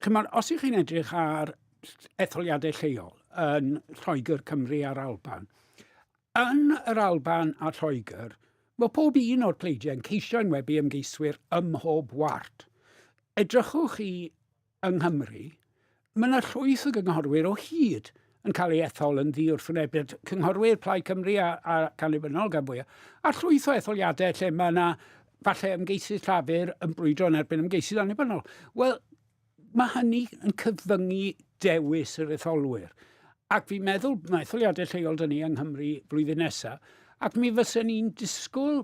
Os ych chi'n edrych ar etholiadau lleol yn Lloegr Cymru a'r Alban, yn yr Alban a Lloegr, mae pob un o'r pleidiau yn ceisio enwebu ymgeiswyr ym mhob ward. Edrychwch chi yng Nghymru, mae yna llwyth o gynghorwyr o hyd yn cael ei ethol yn ddi wrthwynebiad. Cynghorwyr Plaid Cymru a Canlynol gan fwyaf. A llwyth o etholiadau lle mae yna falle ymgeisydd Llafur yn brwydro yn erbyn ymgeisydd annibynnol. Wel, mae hynny yn cyfyngu dewis yr etholwyr. Ac fi'n meddwl mae etholiadau lleol dyn ni yng Nghymru blwyddyn nesaf, ac mi fysa ni'n disgwyl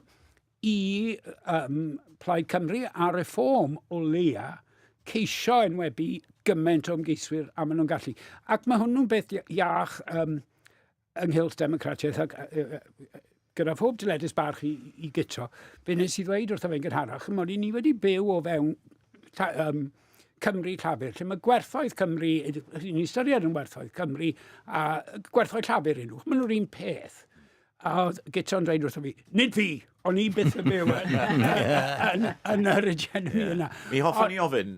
i Plaid Cymru a Reform o leia ceisio enwebu gymaint o ymgeiswyr a maen nhw'n gallu. Ac mae hwnnw'n beth iach ynghylch democratiaeth ac gyda phob dyledus barch i gyto. Fe nes i ddweud wrtho fe'n gynharach, mod i ni wedi byw o fewn Cymru Llafur, lle mae gwerthoedd Cymru, ni'n ystyried yn gwerthoedd Cymru a gwerthoedd Llafur unwch, maen nhw'r un peth. A gyto'n dweud wrtho fi, nid fi, o'n i byth yn byw yn yr agenwi yna. Mi hoffwn ni ofyn,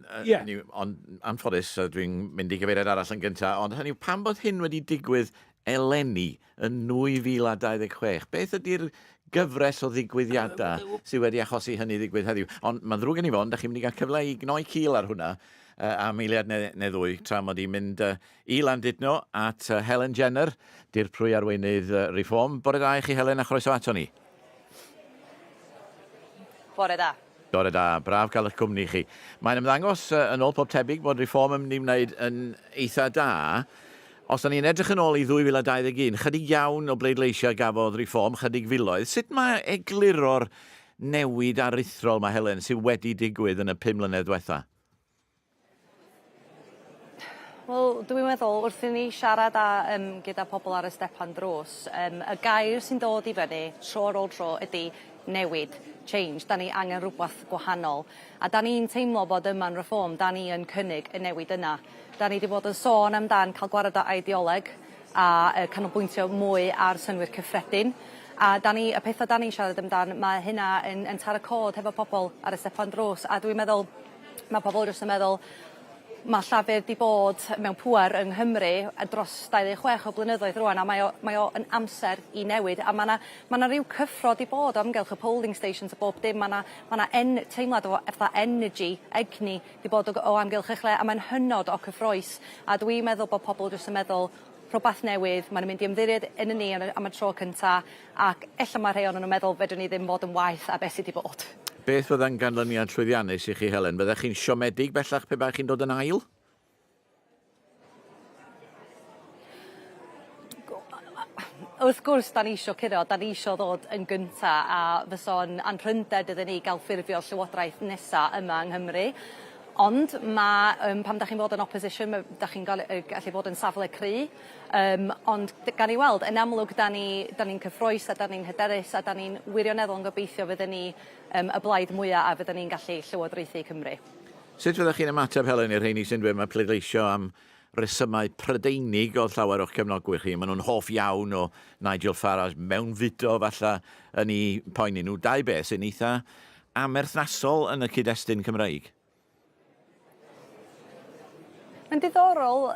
ond anffodus dwi'n mynd i gyfeiriad arall yn gyntaf, ond hynny, pan bod hyn wedi digwydd eleni yn 2026, beth ydy'r gyfres o ddigwyddiadau sydd wedi achosi hynny ddigwydd heddiw? Ond mae'n ddrwg gen i fod, da chi'n mynd i gael cyfle i gnoi cil ar hwnna am eiliad neu ddwy, tra mod i'n mynd i Landudno at Helen Jenner, dirprwy arweinydd Reform. Bore da i chi, Helen, a chroeso ato ni. Bore da. Bore da, braf cael eich cwmni chi. Mae'n ymddangos yn ôl pob tebyg bod Reform yn mynd i wneud yn eitha da. Os da ni'n edrych yn ôl i 2021, chydig iawn o bleidleisiau gafodd Reform, chydig filoedd. Sut mae egluro'r newid aruthrol mae, Helen, sydd wedi digwydd yn y 5 mlynedd diwetha? Wel, dwi'n meddwl, wrth i ni siarad gyda pobl ar y stepan dros, y gair sy'n dod i fyny tro ar ôl tro ydy newid, change. Da ni angen rhywbeth gwahanol. A da ni'n teimlo bod yma'n Reform, da ni yn cynnig y newid yna. Da ni wedi bod yn sôn amdan cael gwared o ideoleg a canolbwyntio mwy ar synwyr cyffredin. A y pethau da ni'n siarad amdan, mae hynna yn taro cod hefo pobl ar y stepan dros. A dwi'n meddwl, mae pobl jyst yn meddwl, mae Llafur wedi bod mewn pŵer yng Nghymru dros 26 o blynyddoedd rwan, a mae o yn amser i newid. A mae yna rhyw cyffro di bod o amgylch y polling stations a bob dim. Mae yna teimlad o efo energy, egni, di bod o amgylch eich le, a mae'n hynod o cyffroes. A dwi'n meddwl bod pobl jyst yn meddwl rhywbeth newydd, mae'n mynd i ymddiried yn ni am y tro cynta, ac ella mae rhai o'n nhw'n meddwl fedrwn ni ddim bod yn waith a beth sydd wedi bod. Beth fydda'n ganlyniad llwyddiannus i chi, Helen? Byddech chi'n siomedig bellach pe bach chi'n dod yn ail? Wrth gwrs, da ni isio curo, da ni isio ddod yn gynta, a fyso'n anrhynded iddyn ni gael ffurfio llywodraeth nesaf yma yng Nghymru. Ond pam da chi'n bod yn opposition, da chi'n gallu bod yn safle cry. Ond gan i weld, yn amlwg da ni'n cyffroes a da ni'n hyderus a da ni'n wirioneddol yn gobeithio fydden ni y blaid mwyaf a fydden ni'n gallu llywodraethu Cymru. Sut fyddech chi'n ymateb, Helen, i'r rheini sy'n dweud mae pleidleisio am resymau Prydeinig o llawer o'ch cefnogwyr chi? Maen nhw'n hoff iawn o Nigel Farage mewn fideo falle yn ei poeni nhw. Dau beth sy'n eitha amerthnasol yn y cyd-destun Cymreig. Mae'n diddorol,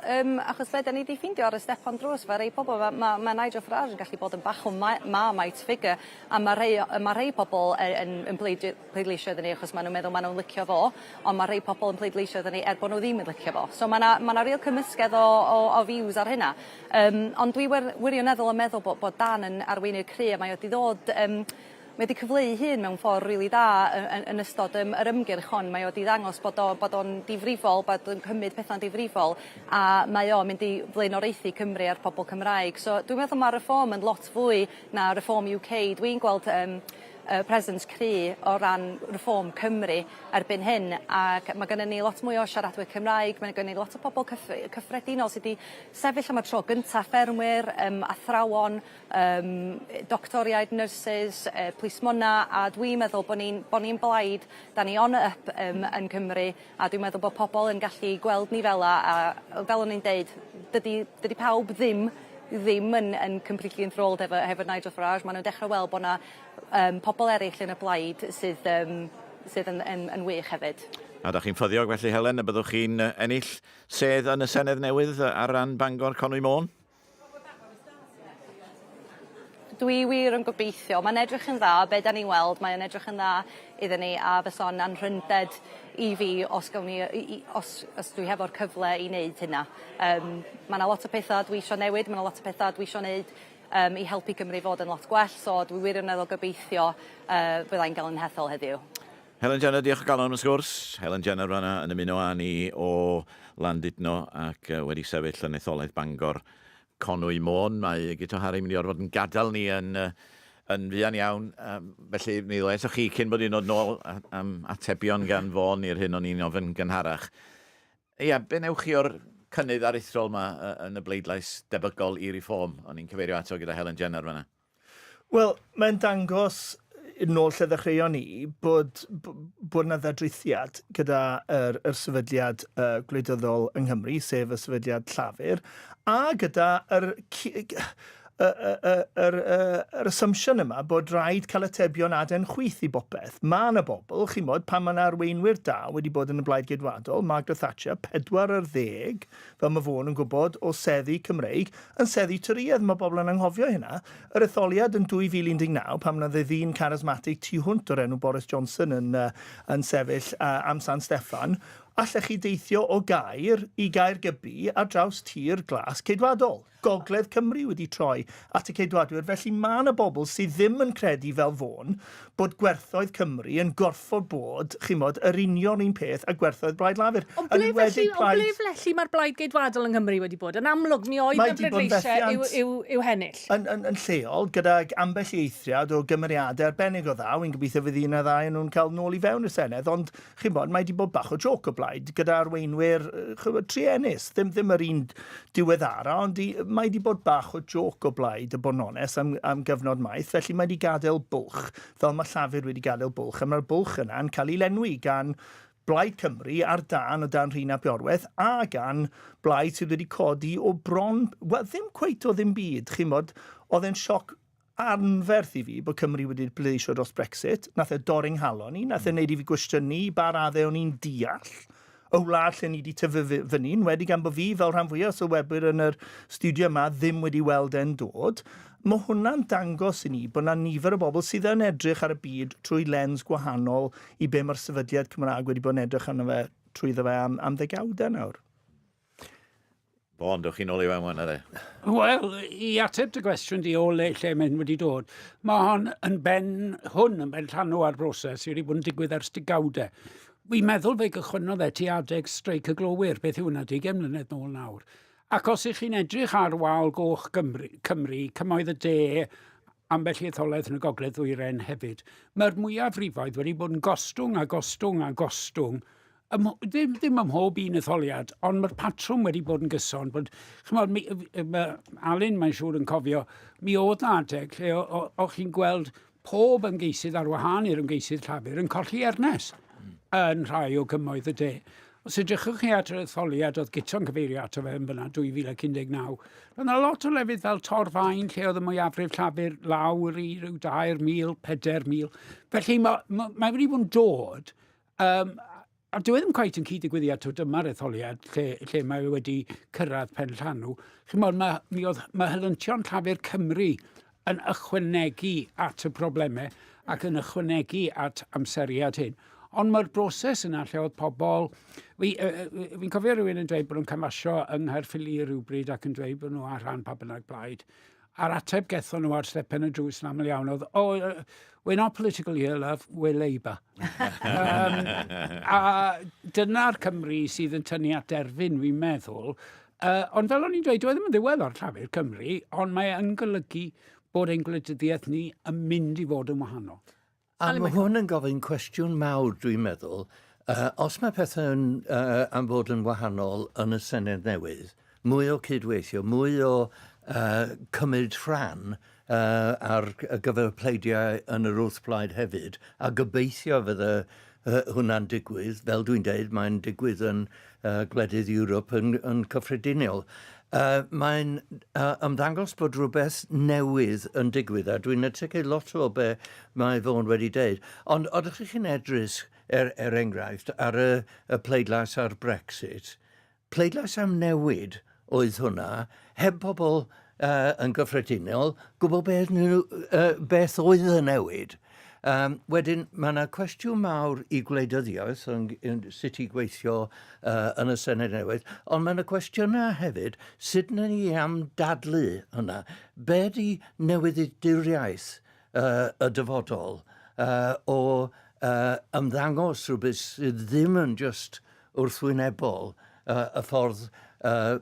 achos fe, da ni wedi ffeindio ar y stepan drws, fe rei pobl, mae Nigel Farage yn gallu bod yn bach o marmite figure, a mae rei pobl yn pleidleisio iddyn ni, achos maen nhw'n meddwl maen nhw'n licio fo, ond mae rei pobl yn pleidleisio iddyn ni bod nhw ddim yn licio fo. So mae yna real cymysgedd o views ar hynna. Ond dwi wirioneddol yn meddwl bod Dan yn arweinydd cry, a mae wedi ddod... Mae wedi cyfleu hun mewn ffordd rili da yn ystod yr ymgyrch hon. Mae wedi ddangos bod o'n difrifol, bod o'n cymryd pethau'n difrifol, a mae o'n mynd i flaenoraethu Cymru a'r pobl Cymraeg. So dwi'n meddwl mae Reform yn lot fwy na Reform UK. Dwi'n gweld presence cry o ran Reform Cymru erbyn hyn, ac mae gennym ni lot mwy o siaradwyr Cymraeg, mae gennym ni lot o bobl cyffredinol sydd wedi sefyll am y tro gyntaf, ffermwyr, athrawon, doctoriaid, nurses, plismonna, a dwi'n meddwl bod ni'n blaid, da ni on up yn Cymru, a dwi'n meddwl bod pobl yn gallu gweld ni fela, a fel o'n i'n deud, dydy pawb ddim yn completely enthralled hefo Nigel Farage. Maen nhw'n dechrau weld bod yna pobl eraill yn y blaid sydd yn wych hefyd. A da chi'n ffyddiog felly, Helen, y byddwch chi'n ennill sedd yn y Senedd newydd ar ran Bangor Conwy Môn? Dwi wir yn gobeithio. Mae'n edrych yn dda, be da ni'n weld, mae'n edrych yn dda iddyn ni, a fysa'n anrhynded i fi os dwi hefo'r cyfle i wneud hynna. Mae yna lot o pethau dwi eisiau newid, mae yna lot o pethau dwi eisiau wneud i helpu Cymru fod yn lot gwell, so dwi wir yn meddwl gobeithio byddai'n gael yn hethol heddiw. Helen Jenner, diolch o galon am y sgwrs. Helen Jenner fanna yn ymuno â ni o Landudno ac wedi sefyll yn Etholiad Bangor Conwy Môn. Mae Gito Harry mynd i orfod yn gadael ni yn fuan iawn. Felly mi ddwesoch chi cyn bod ni'n dod nôl am atebion gan Fôn i'r hyn o'n i'n ofyn gynharach. Ia, be newch chi o'r cynnydd aruthrol yma yn y bleidlais debygol i Reform? O'n i'n cyfeirio ato gyda Helen Jenner fanna. Wel, mae'n dangos nôl lle ddechreuon ni bod yna ddadrithiad gyda yr sefydliad gwleidyddol yng Nghymru, sef y sefydliad llafur, a gyda yr assumption yma bod rhaid cael atebion aden chwith i bopeth. Mae yna bobl, chi'n modd, pan mae yna arweinwyr da wedi bod yn y Blaid Geidwadol, Margaret Thatcher, 4 ar 10, fel mae Fôn yn gwybod, o seddi Cymreig, yn seddi Tyriedd. Mae bobl yn anghofio hynna. Yr etholiad yn 2019, pan yna ddyn charismatic tu hwnt o'r enw Boris Johnson yn sefyll am San Steffan, allech chi deithio o Gaer i Gaergybi ar draws tir glas Ceidwadol. Gogledd Cymru wedi troi at y Ceidwadwyr. Felly mae yna bobl sydd ddim yn credu fel Fôn bod gwerthoedd Cymru yn gorfod bod, chi'n modd, yr union un peth a gwerthoedd Blaid Lafur. Ond ble felly mae'r Blaid Geidwadol yng Nghymru wedi bod? Yn amlwg, mi oedd y bleidleisiau i'w hennill. Yn lleol, gyda ambell eithriad o gymeriadau arbennig o dda, wy'n gobeithio fydd un a ddau nhw'n cael nôl i fewn y Senedd, ond chi'n bod, mae wedi bod bach o joc o blaid gyda arweinwyr trienus, ddim yr un diweddara, ond mae wedi bod bach o joc o blaid, y bod yn onest, am gyfnod maith, felly mae wedi gadael bwlch, fel mae Llafur wedi gadael bwlch, a mae'r bwlch yna yn cael ei lenwi gan Blaid Cymru ar dan o dan Rhina Biorwedd, a gan blaid sydd wedi codi o bron, wel, ddim cweit o ddim byd, chi'n modd, oedd e'n sioc anferth i fi bod Cymru wedi pleidleisio dros Brexit, nath e dorri'n halon ni, nath e wneud i fi gwestiynu ba raddau o'n i'n deall, o wlad lle ni wedi tyfu fyny'n, wedi gan bod fi fel rhan fwyaf o sylwebwyr yn yr stiwdio yma ddim wedi weld e'n dod. Mae hwnna'n dangos i ni bod yna nifer o bobl sydd yn edrych ar y byd trwy lens gwahanol i be mae'r sefydliad Cymraeg wedi bod yn edrych arno fe trwyddo fe am ddegawdau nawr. Bon, dwch chi'n ôl i fewn yna de? Wel, i ateb dy gwestiwn di o lle mae'n wedi dod, mae hwn yn ben llanw ar broses sydd wedi bod yn digwydd ers degawdau. Wi'n meddwl fe gychwynnodd ti adeg streic y glowyr, beth yw hwnna 20 mlynedd nôl nawr. Ac os ych chi'n edrych ar wal goch Cymru, cymoedd y de ambell i etholaeth yn y gogledd ddwyren hefyd, mae'r mwyaf rifoedd wedi bod yn gostwng a gostwng a gostwng. Ddim ym mhob un etholiad, ond mae'r patrwm wedi bod yn gyson. Alun, mae'n siŵr yn cofio, mi oedd adeg lle o'ch chi'n gweld pob ymgeisydd ar wahân i'r ymgeisydd llafur yn colli ernes yn rhai o gymoedd y de. Os edrychwch chi at yr etholiad oedd Gito'n cyfeirio ato fe yn fyna 2019, roedd yna lot o lefydd fel Torfaen lle oedd y mwyafrif llafur lawr i ryw 2,000, 4,000. Felly mae wedi bod yn dod, a dwi ddim cweit yn cyd-digwyddiad o dyma'r etholiad lle mae wedi cyrraedd pen llanw. Mae helyntion llafur Cymru yn ychwanegu at y broblemau ac yn ychwanegu at amseriad hyn. Ond mae'r broses yna lle oedd pobl... Fi'n cofio rhywun yn dweud bod nhw'n cymasio yng Nghaerffili rhywbryd ac yn dweud bod nhw ar rhan pa bynnag blaid. A'r ateb gethon nhw ar stepen y drws yn aml iawn oedd, we're not political here, love, we're Labour. A dyna'r Cymru sydd yn tynnu at derfyn, fi'n meddwl. Ond fel o'n i'n dweud, dwi ddim yn ddiwedd o'r llafur Cymru, ond mae yn golygu bod ein gwleidyddiaeth ni yn mynd i fod yn wahanol. A mae hwn yn gofyn cwestiwn mawr, dwi'n meddwl. Os mae pethau'n am fod yn wahanol yn y Senedd newydd, mwy o cydweithio, mwy o cymryd rhan ar gyfer pleidiau yn yr wrthblaid hefyd, a gobeithio fydde hwnna'n digwydd, fel dwi'n dweud, mae'n digwydd yn gwledydd Ewrop yn cyffredinol. Mae'n ymddangos bod rhywbeth newydd yn digwydd, a dwi'n edrych lot o be mae Fawn wedi dweud. Ond ydych chi'n edrych, enghraifft, ar y pleidlais ar Brexit, pleidlais am newid oedd hwnna, heb pobl yn gyffredinol, gwybod beth oedd y newid. Wedyn, mae yna cwestiwn mawr i gwleidyddiaeth yn sut i gweithio yn y Senedd newydd, ond mae yna cwestiynau hefyd, sut na ni am dadlu hynna? Be di newyddiaduriaeth y dyfodol o ymddangos rhywbeth sydd ddim yn just wrthwynebol y ffordd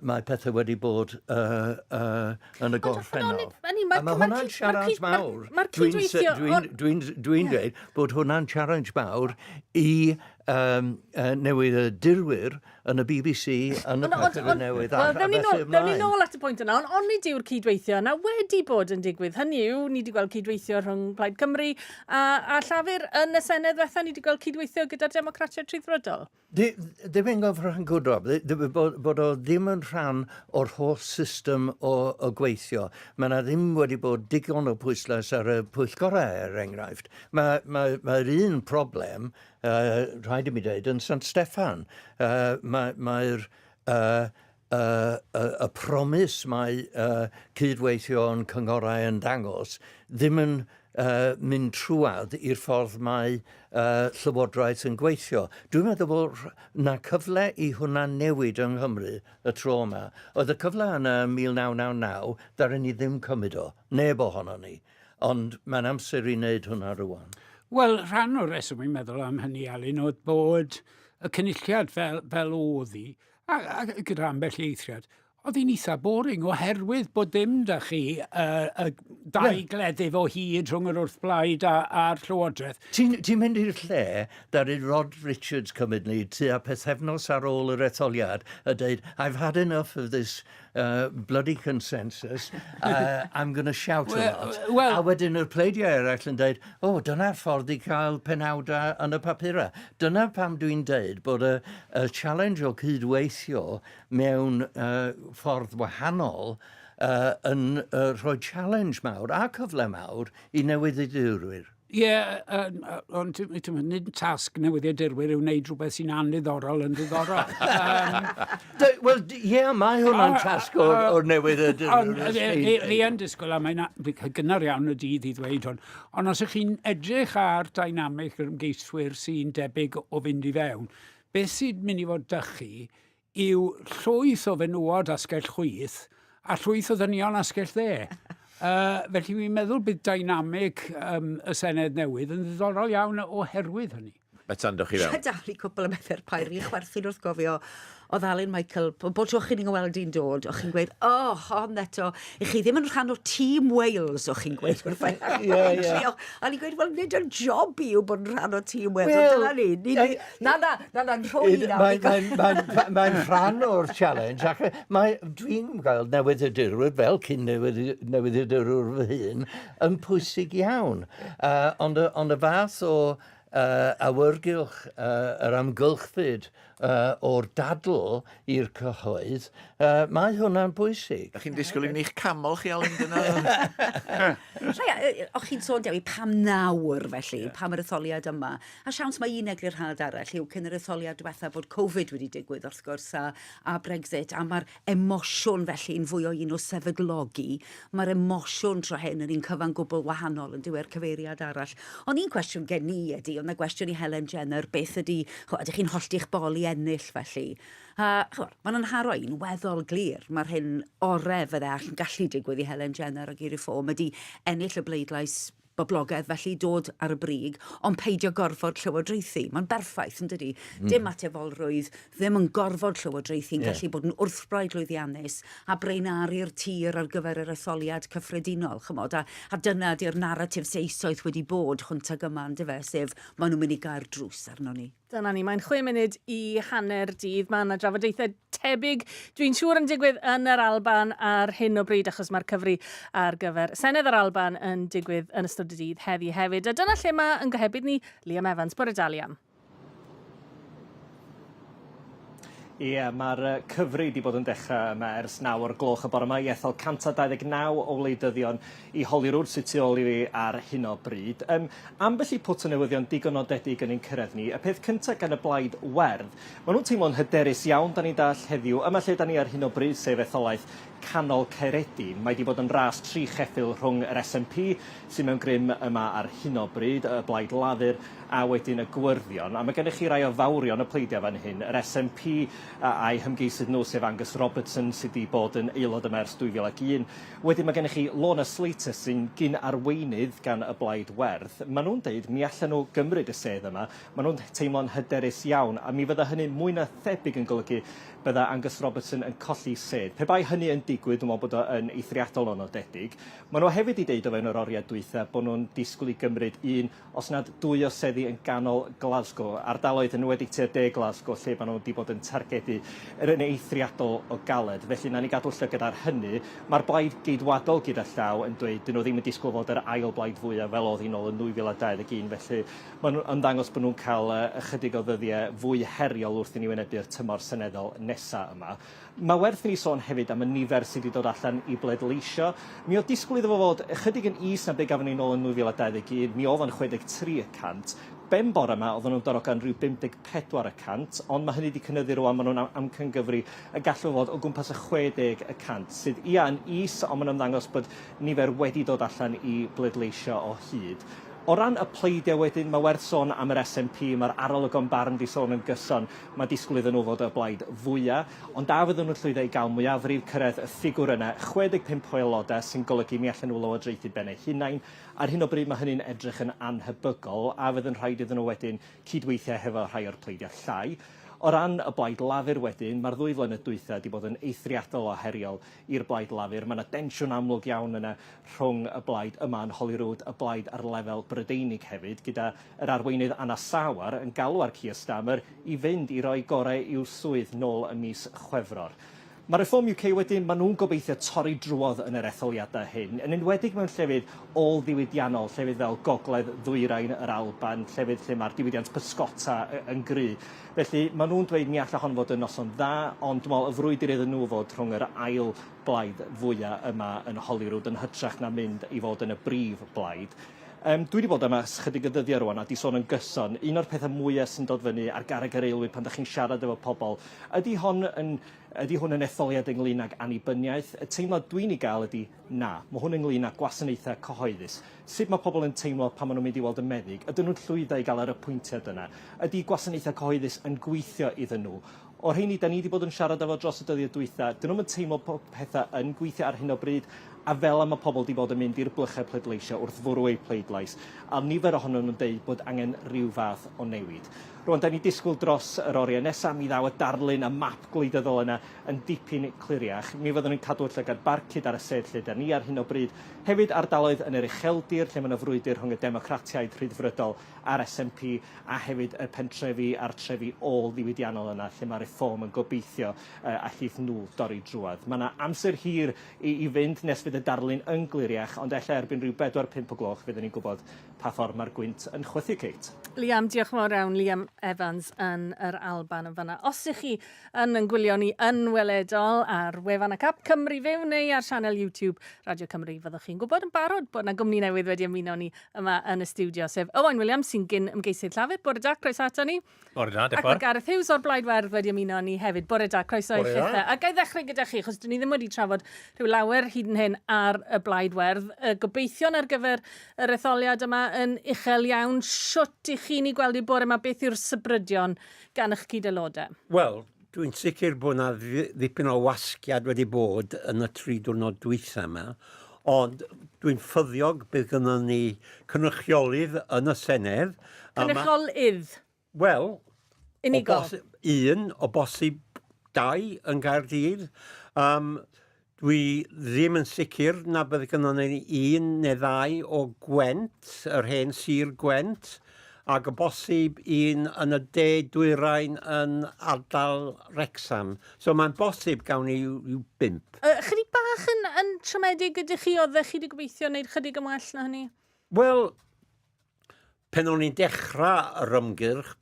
mae pethau wedi bod yn y gorffennol. A mae hwnna'n siarad mawr. Dwi'n dweud bod hwnna'n challenge mawr i newyddiadurwyr yn y BBC yn y pethau newydd. Dewn ni nôl at y pwynt yna, ond nid yw'r cydweithio yna wedi bod yn digwydd. Hynny yw, ni wedi gweld cydweithio rhwng Plaid Cymru a llafur yn y Senedd fetha, ni wedi gweld cydweithio gyda'r Democratiaid Rhyddfrydol. Ddim yn gofyn rhan gwrdd, bod o ddim yn rhan o'r holl system o gweithio. Mae yna ddim wedi bod digon o pwyslais ar y pwyllgorau, enghraifft. Mae'r un problem, rhaid i mi dweud, yn Sant Steffan. Mae'r y promis mae cydweithio yn cyngorau yn dangos ddim yn mynd trwad i'r ffordd mae llywodraeth yn gweithio. Dwi'n meddwl bod yna cyfle i hwnna newid yng Nghymru y tro yma. Oedd y cyfle yna 1999, ddaru ni ddim cymryd o, neb ohono ni. Ond mae'n amser i wneud hwnna rwan. Wel, rhan o'r reswm i'n meddwl am hynny, Alun, oedd bod y cynulliad fel oedd hi, a gyda ambell eithriad, oedd hi'n eitha boring oherwydd bod dim da chi y dau gleddyf o hyd rhwng yr wrthblaid a'r llywodraeth. Ti'n mynd i'r lle, ddaru Rod Richards cymryd ni tua pethefnos ar ôl yr etholiad a dweud, I've had enough of this bloody consensus, I'm going to shout a lot. A wedyn yr pleidiau eraill yn dweud, dyna'r ffordd i cael penawdau yn y papura. Dyna pam dwi'n dweud bod y challenge o cydweithio mewn ffordd wahanol yn rhoi challenge mawr a cyfle mawr i newyddiadurwyr. Ie, ond nid tasg newyddiadurwyr yw wneud rhywbeth sy'n anniddorol yn ddiddorol. Wel, ie, mae hwnna'n tasg o'r newyddiadurwyr. Fi yn disgwyl am gynnar iawn y dydd i ddweud hwn. Ond os ych chi'n edrych ar dynamic yr ymgeiswyr sy'n debyg o fynd i fewn, beth sy'n mynd i fod dychu yw llwyth o fenywod asgell chwyth a llwyth o ddynion asgell dde. Felly fi'n meddwl bydd dynamic y Senedd newydd yn ddiddorol iawn oherwydd hynny. Betan, dwch chi fewn. Dal i cwpl y methu'r pair i chwerthu'n wrth gofio o ddalun Michael, bod tro chi'n gweld i'n dod, o'ch chi'n gweud, hon eto, i chi ddim yn rhan o Tîm Wales, o'ch chi'n gweud wrth a ni'n gweud, wel, nid yn job i yw bod yn rhan o Tîm Wales, dyna ni. Na'n rhoi Mae'n rhan o'r challenge, ac dwi'n gael newyddiadurwyr fel cyn newyddiadurwyr fy hun yn pwysig iawn. Ond y fath o awyrgylch yr amgylchfyd o'r dadl i'r cyhoedd, mae hwnna'n bwysig. Ydych chi'n disgwyl i ni'ch camol chi, Alun, dyna? O'ch chi'n sôn, Dewi, pam nawr felly, pam yr etholiad yma? A siawns mae un eglurhad arall yw cyn yr etholiad diwetha bod Covid wedi digwydd wrth gwrs a Brexit, a mae'r emosiwn felly'n fwy o un o sefydlogi. Mae'r emosiwn tro hyn yn un cyfan gwbl wahanol yn diwer cyfeiriad arall. Ond un cwestiwn gen ni ydy, ond y gwestiwn i Helen Jenner, beth ydy, ydych chi'n hollti'ch bol i ennill felly? Mae'n anharoi'n weddol glir. Mae'r hyn orau fydde all yn gallu digwydd i Helen Jenner ag i Reform ydy ennill y bleidlais boblogaidd felly dod ar y brig, ond peidio gorfod llywodraethu. Mae'n berffaith, yn dydi? Dim atefolrwydd, ddim yn gorfod llywodraethu'n gallu bod yn wrthbraid lwyddiannus a breinaru'r tir ar gyfer yr etholiad cyffredinol, chymod, a dyna di'r narratif seisoeth wedi bod hwnt ag yma, ynddo fe, sef maen nhw'n mynd i gael drws arno ni. Dyna ni, mae'n 6 munud i hanner dydd. Mae yna drafodaethau tebyg, dwi'n siŵr yn digwydd yn yr Alban ar hyn o bryd, achos mae'r cyfri ar gyfer Senedd yr Alban yn digwydd yn ystod y dydd heddi hefyd. A dyna lle mae yn gyhebydd ni Liam Evans. Bore da, Liam. Ie, mae'r cyfri wedi bod yn dechrau yma ers 9 o'r gloch y bore yma i ethol 129 o wleidyddion i Holyrood sydd tu ôl i fi ar hyn o bryd. Ambell i pwt o newyddion digon nodedig yn ein cyrraedd ni. Y peth cyntaf gan y blaid werdd. Maen nhw'n teimlo'n hyderus iawn, da ni'n dall heddiw, yma lle da ni ar hyn o bryd, sef etholaeth canol Caeredin. Mae wedi bod yn ras 3 cheffyl rhwng yr SNP sydd mewn grym yma ar hyn o bryd, y blaid lafur a wedyn y gwrddion. A mae gennych chi rai o fawrion y pleidiau fan hyn. Yr SNP a'i hymgeisydd nhw sef Angus Robertson sydd wedi bod yn aelod yma ers 2001. Wedyn mae gennych chi Lorna Slater sy'n gyn arweinydd gan y blaid werdd. Maen nhw'n deud mi allan nhw gymryd y sedd yma. Maen nhw'n teimlo'n hyderus iawn a mi fydda hynny mwy na thebyg yn golygu bydda Angus Robertson yn colli sedd. Pe bai hynny yn digwydd, dwi'n meddwl bod o'n eithriadol o nodedig. Maen nhw hefyd i deud o fewn yr oriau dwytha bod nhw'n disgwyl i gymryd 1, os nad 2 o seddi yn ganol Glasgow. Ardaloedd yn wedi tua'r de Glasgow lle maen nhw wedi bod yn targedu yn eithriadol o galed. Felly na ni gadw llygad ar hynny. Mae'r blaid geidwadol gyda llaw yn dweud dyn nhw ddim yn disgwyl fod yr ail blaid fwyaf fel oedd hi'n ôl yn 2021. Felly maen nhw'n ddangos bod nhw'n cael ychydig o ddyddiau fwy heriol wrth i ni wynebu'r tymor seneddol nesaf yma. Mae werth i ni sôn hefyd am y nifer sydd wedi dod allan i bleidleisio. Mi oedd disgwyl iddo fo fod ychydig yn is na be gafon ni nôl yn 2021. Mi oedd yn 63%. Ben bore yma, oedden nhw'n dod o gan rhyw 54%, ond mae hynny wedi cynyddu rwan, maen nhw'n amcangyfri y gallu fod o gwmpas y 60%, sydd yn is, ond maen nhw'n ddangos bod nifer wedi dod allan i bleidleisio o hyd. O ran y pleidiau wedyn, mae werth sôn am yr SNP, mae'r arolygon barn di sôn yn gyson, mae disgwyl iddyn nhw fod y blaid fwyaf, ond da fydden nhw'n llwyddo i gael mwyafrif cyrraedd y ffigwr yna, 65 o aelodau sy'n golygu mi allan nhw lywodraethu ben eu hunain. Ar hyn o bryd mae hynny'n edrych yn anhybygol, a fydden rhaid iddyn nhw wedyn cydweithio hefo rhai o'r pleidiau llai. O ran y blaid lafur wedyn, mae'r 2 flynedd dwytha wedi bod yn eithriadol o heriol i'r blaid lafur. Mae yna densiwn amlwg iawn yna rhwng y blaid yma yn Holyrood, y blaid ar lefel Brydeinig hefyd, gyda yr arweinydd Anna Sawar yn galw ar Keir Starmer i fynd i roi gorau i'w swydd nôl ym mis Chwefror. Mae Reform UK wedyn, maen nhw'n gobeithio torri drwodd yn yr etholiadau hyn, yn enwedig mewn llefydd ôl-ddiwydiannol, llefydd fel Gogledd Ddwyrain yr Alban, llefydd lle mae'r diwydiant pysgota yn gry. Felly, maen nhw'n dweud mi alla hon fod yn noson dda, ond dwi'n meddwl y frwydr iddyn nhw fod rhwng yr ail blaid fwyaf yma yn Holyrood yn hytrach na mynd i fod yn y brif blaid. Dwi wedi bod yma chydig y dyddiau rwan a di sôn yn gyson. Un o'r pethau mwyaf sy'n dod fyny ar garreg yr eilwyr pan da chi'n siarad efo pobl, ydy hwn yn etholiad ynglyn ag annibyniaeth? Y teimlad dwi'n ei gael ydy na. Mae hwn ynglyn ag gwasanaethau cyhoeddus. Sut mae pobl yn teimlo pan maen nhw'n mynd i weld y meddyg? Ydyn nhw'n llwyddo i gael yr apwyntiad yna? Ydy gwasanaethau cyhoeddus yn gweithio iddyn nhw? O'r rheini, da ni wedi bod yn siarad efo dros y dyddiau dwytha, dyn nhw'n teimlo bod pethau yn gweithio ar hyn o bryd, a fel am y pobl wedi bod yn mynd i'r blychau pleidleisio wrth fwrw eu pleidlais, a nifer ohonyn nhw'n deud bod angen rhyw fath o newid. Rwan, da ni disgwyl dros yr oriau nesaf, mi ddaw y darlun, y map gwleidyddol yna yn dipyn cliriach. Mi fyddwn ni'n cadw llygad barcud ar y sedd lle da ni ar hyn o bryd. Hefyd ardaloedd yn yr ucheldir, lle mae'n frwydr rhwng y democratiaid rhyddfrydol a'r SNP, a hefyd y pentrefi a'r trefi ôl-ddiwydiannol yna, lle mae Reform yn gobeithio allith nhw dorri drwodd. Mae yna amser hir i fynd nes fydd y darlun yn gliriach, ond ella erbyn rhyw 4-5 o gloch fyddwn ni'n gwybod pa ffordd mae'r gwynt yn chwythu, Kate. Liam, diolch yn fawr iawn, Liam Evans yn yr Alban yn fanna. Os ych chi yn gwylio ni yn weledol ar wefan ac ap Cymru Fyw neu ar sianel YouTube Radio Cymru, fyddwch chi'n gwybod yn barod bod yna gwmni newydd wedi ymuno ni yma yn y stiwdio, sef Owain Williams sy'n gyn ymgeisydd llafur. Bore da, croeso ato ni. Bore da, Ac mae Gareth Hughes o'r Blaid Werdd wedi ymuno ni hefyd. Bore da, croeso i chitha. A gai ddechrau gyda chi, achos dyn ni ddim wedi trafod rhyw lawer hyd yn hyn ar y Blaid Werdd. Gobeithio'n ar gyfer yr etholiad yma yn uchel iawn. Siwt i chi'n ei gweld i bore yma, beth yw'r sybrydion gan eich cyd-aelodau? Wel, dwi'n sicr bod yna ddipyn o wasgiad wedi bod yn y 3 diwrnod dwytha yma, ond dwi'n ffyddiog bydd gynnon ni cynrychiolydd yn y Senedd. Cynrychiolydd? Wel, unigol? O bosib 2 yn Gaerdydd. Dwi ddim yn sicr na bydd gynnon ni 1 neu 2 o Gwent, yr hen sir Gwent, ac o bosib 1 yn y de dwyrain yn ardal Wrecsam. So mae'n bosib gawn ni i'w 5. Chydig bach yn siomedig ydych chi oeddech chi wedi gobeithio wneud chydig ymwell na hynny? Wel, pen o'n i'n dechrau yr ymgyrch,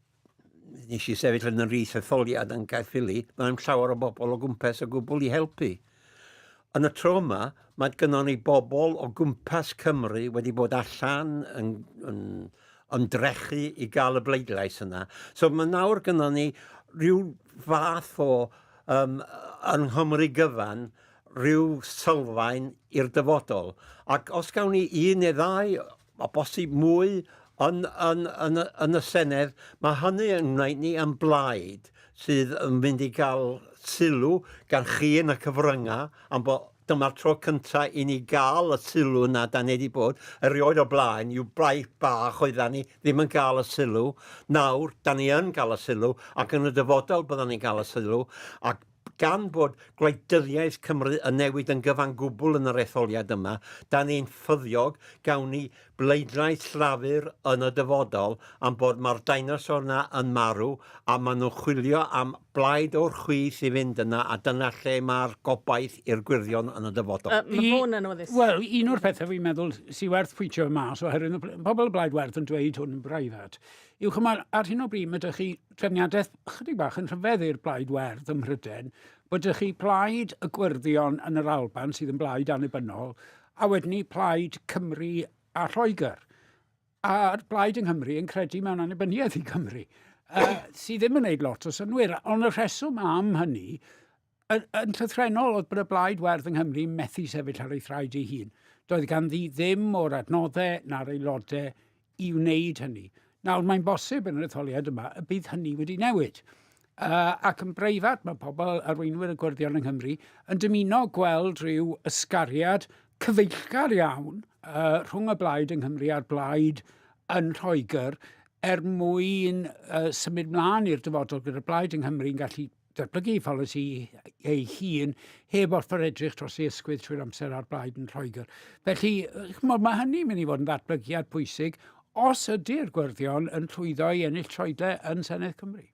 nes i sefyll yn yr etholiad yn Caerffili, mae'n llawer o bobl o gwmpas o gwbl i helpu. Yn y tro yma, mae gynnon ni bobl o gwmpas Cymru wedi bod allan yn ymdrechu i gael y bleidlais yna. So mae nawr gynnon ni rhyw fath o yng Nghymru gyfan, rhyw sylfaen i'r dyfodol. Ac os gawn ni 1 neu 2, a bosib mwy yn y Senedd, mae hynny yn gwneud ni yn blaid sydd yn mynd i gael sylw gan chi yn y cyfryngau am bod dyma'r tro cyntaf i ni gael y sylw na da ni wedi bod. Erioed o blaen, yw braith bach oeddan ni ddim yn gael y sylw. Nawr, da ni yn gael y sylw, ac yn y dyfodol byddwn ni'n gael y sylw. Ac gan bod gwleidyddiaeth Cymru yn newid yn gyfan gwbl yn yr etholiad yma, da ni'n ffyddiog gawn ni bleidlais llafur yn y dyfodol am bod mae'r dinosaur yna yn marw a maen nhw'n chwilio am blaid o'r chwith i fynd yna a dyna lle mae'r gobaith i'r gwirion yn y dyfodol. Mae hwn yn oeddus. Wel, un o'r pethau fi'n meddwl sy'n werth pwyntio mas oherwydd pobl y blaid werth yn dweud hwn yn breifat. Yw chymod, ar hyn o bryd mae ydych chi trefniadaeth chydig bach yn rhyfeddu'r blaid werth ym Mhryden, bod ydych chi plaid y gwrddion yn yr Alban sydd yn blaid annibynnol, a wedyn ni plaid Cymru a Lloegr. A'r blaid yng Nghymru yn credu mewn annibyniaeth i Cymru, sydd ddim yn gwneud lot o synwyr. Ond y rheswm am hynny, yn llythrenol oedd bod y blaid werth yng Nghymru methu sefyll ar ei thraed ei hun. Doedd ganddi ddim o'r adnoddau na'r aelodau i wneud hynny. Nawr, mae'n bosib yn yr etholiad yma y bydd hynny wedi newid. Ac yn breifat, mae pobl arweinwyr y gwrddion yng Nghymru yn dymuno gweld rhyw ysgariad cyfeillgar iawn rhwng y blaid yng Nghymru a'r blaid yn Lloegr mwyn symud mlaen i'r dyfodol gyda'r blaid yng Nghymru'n gallu datblygu polisi ei hun heb orfod edrych dros ei ysgwydd trwy'r amser ar blaid yn Lloegr. Felly, mae hynny'n mynd i fod yn ddatblygiad pwysig os ydy'r gwrddion yn llwyddo i ennill troedau yn Senedd Cymru.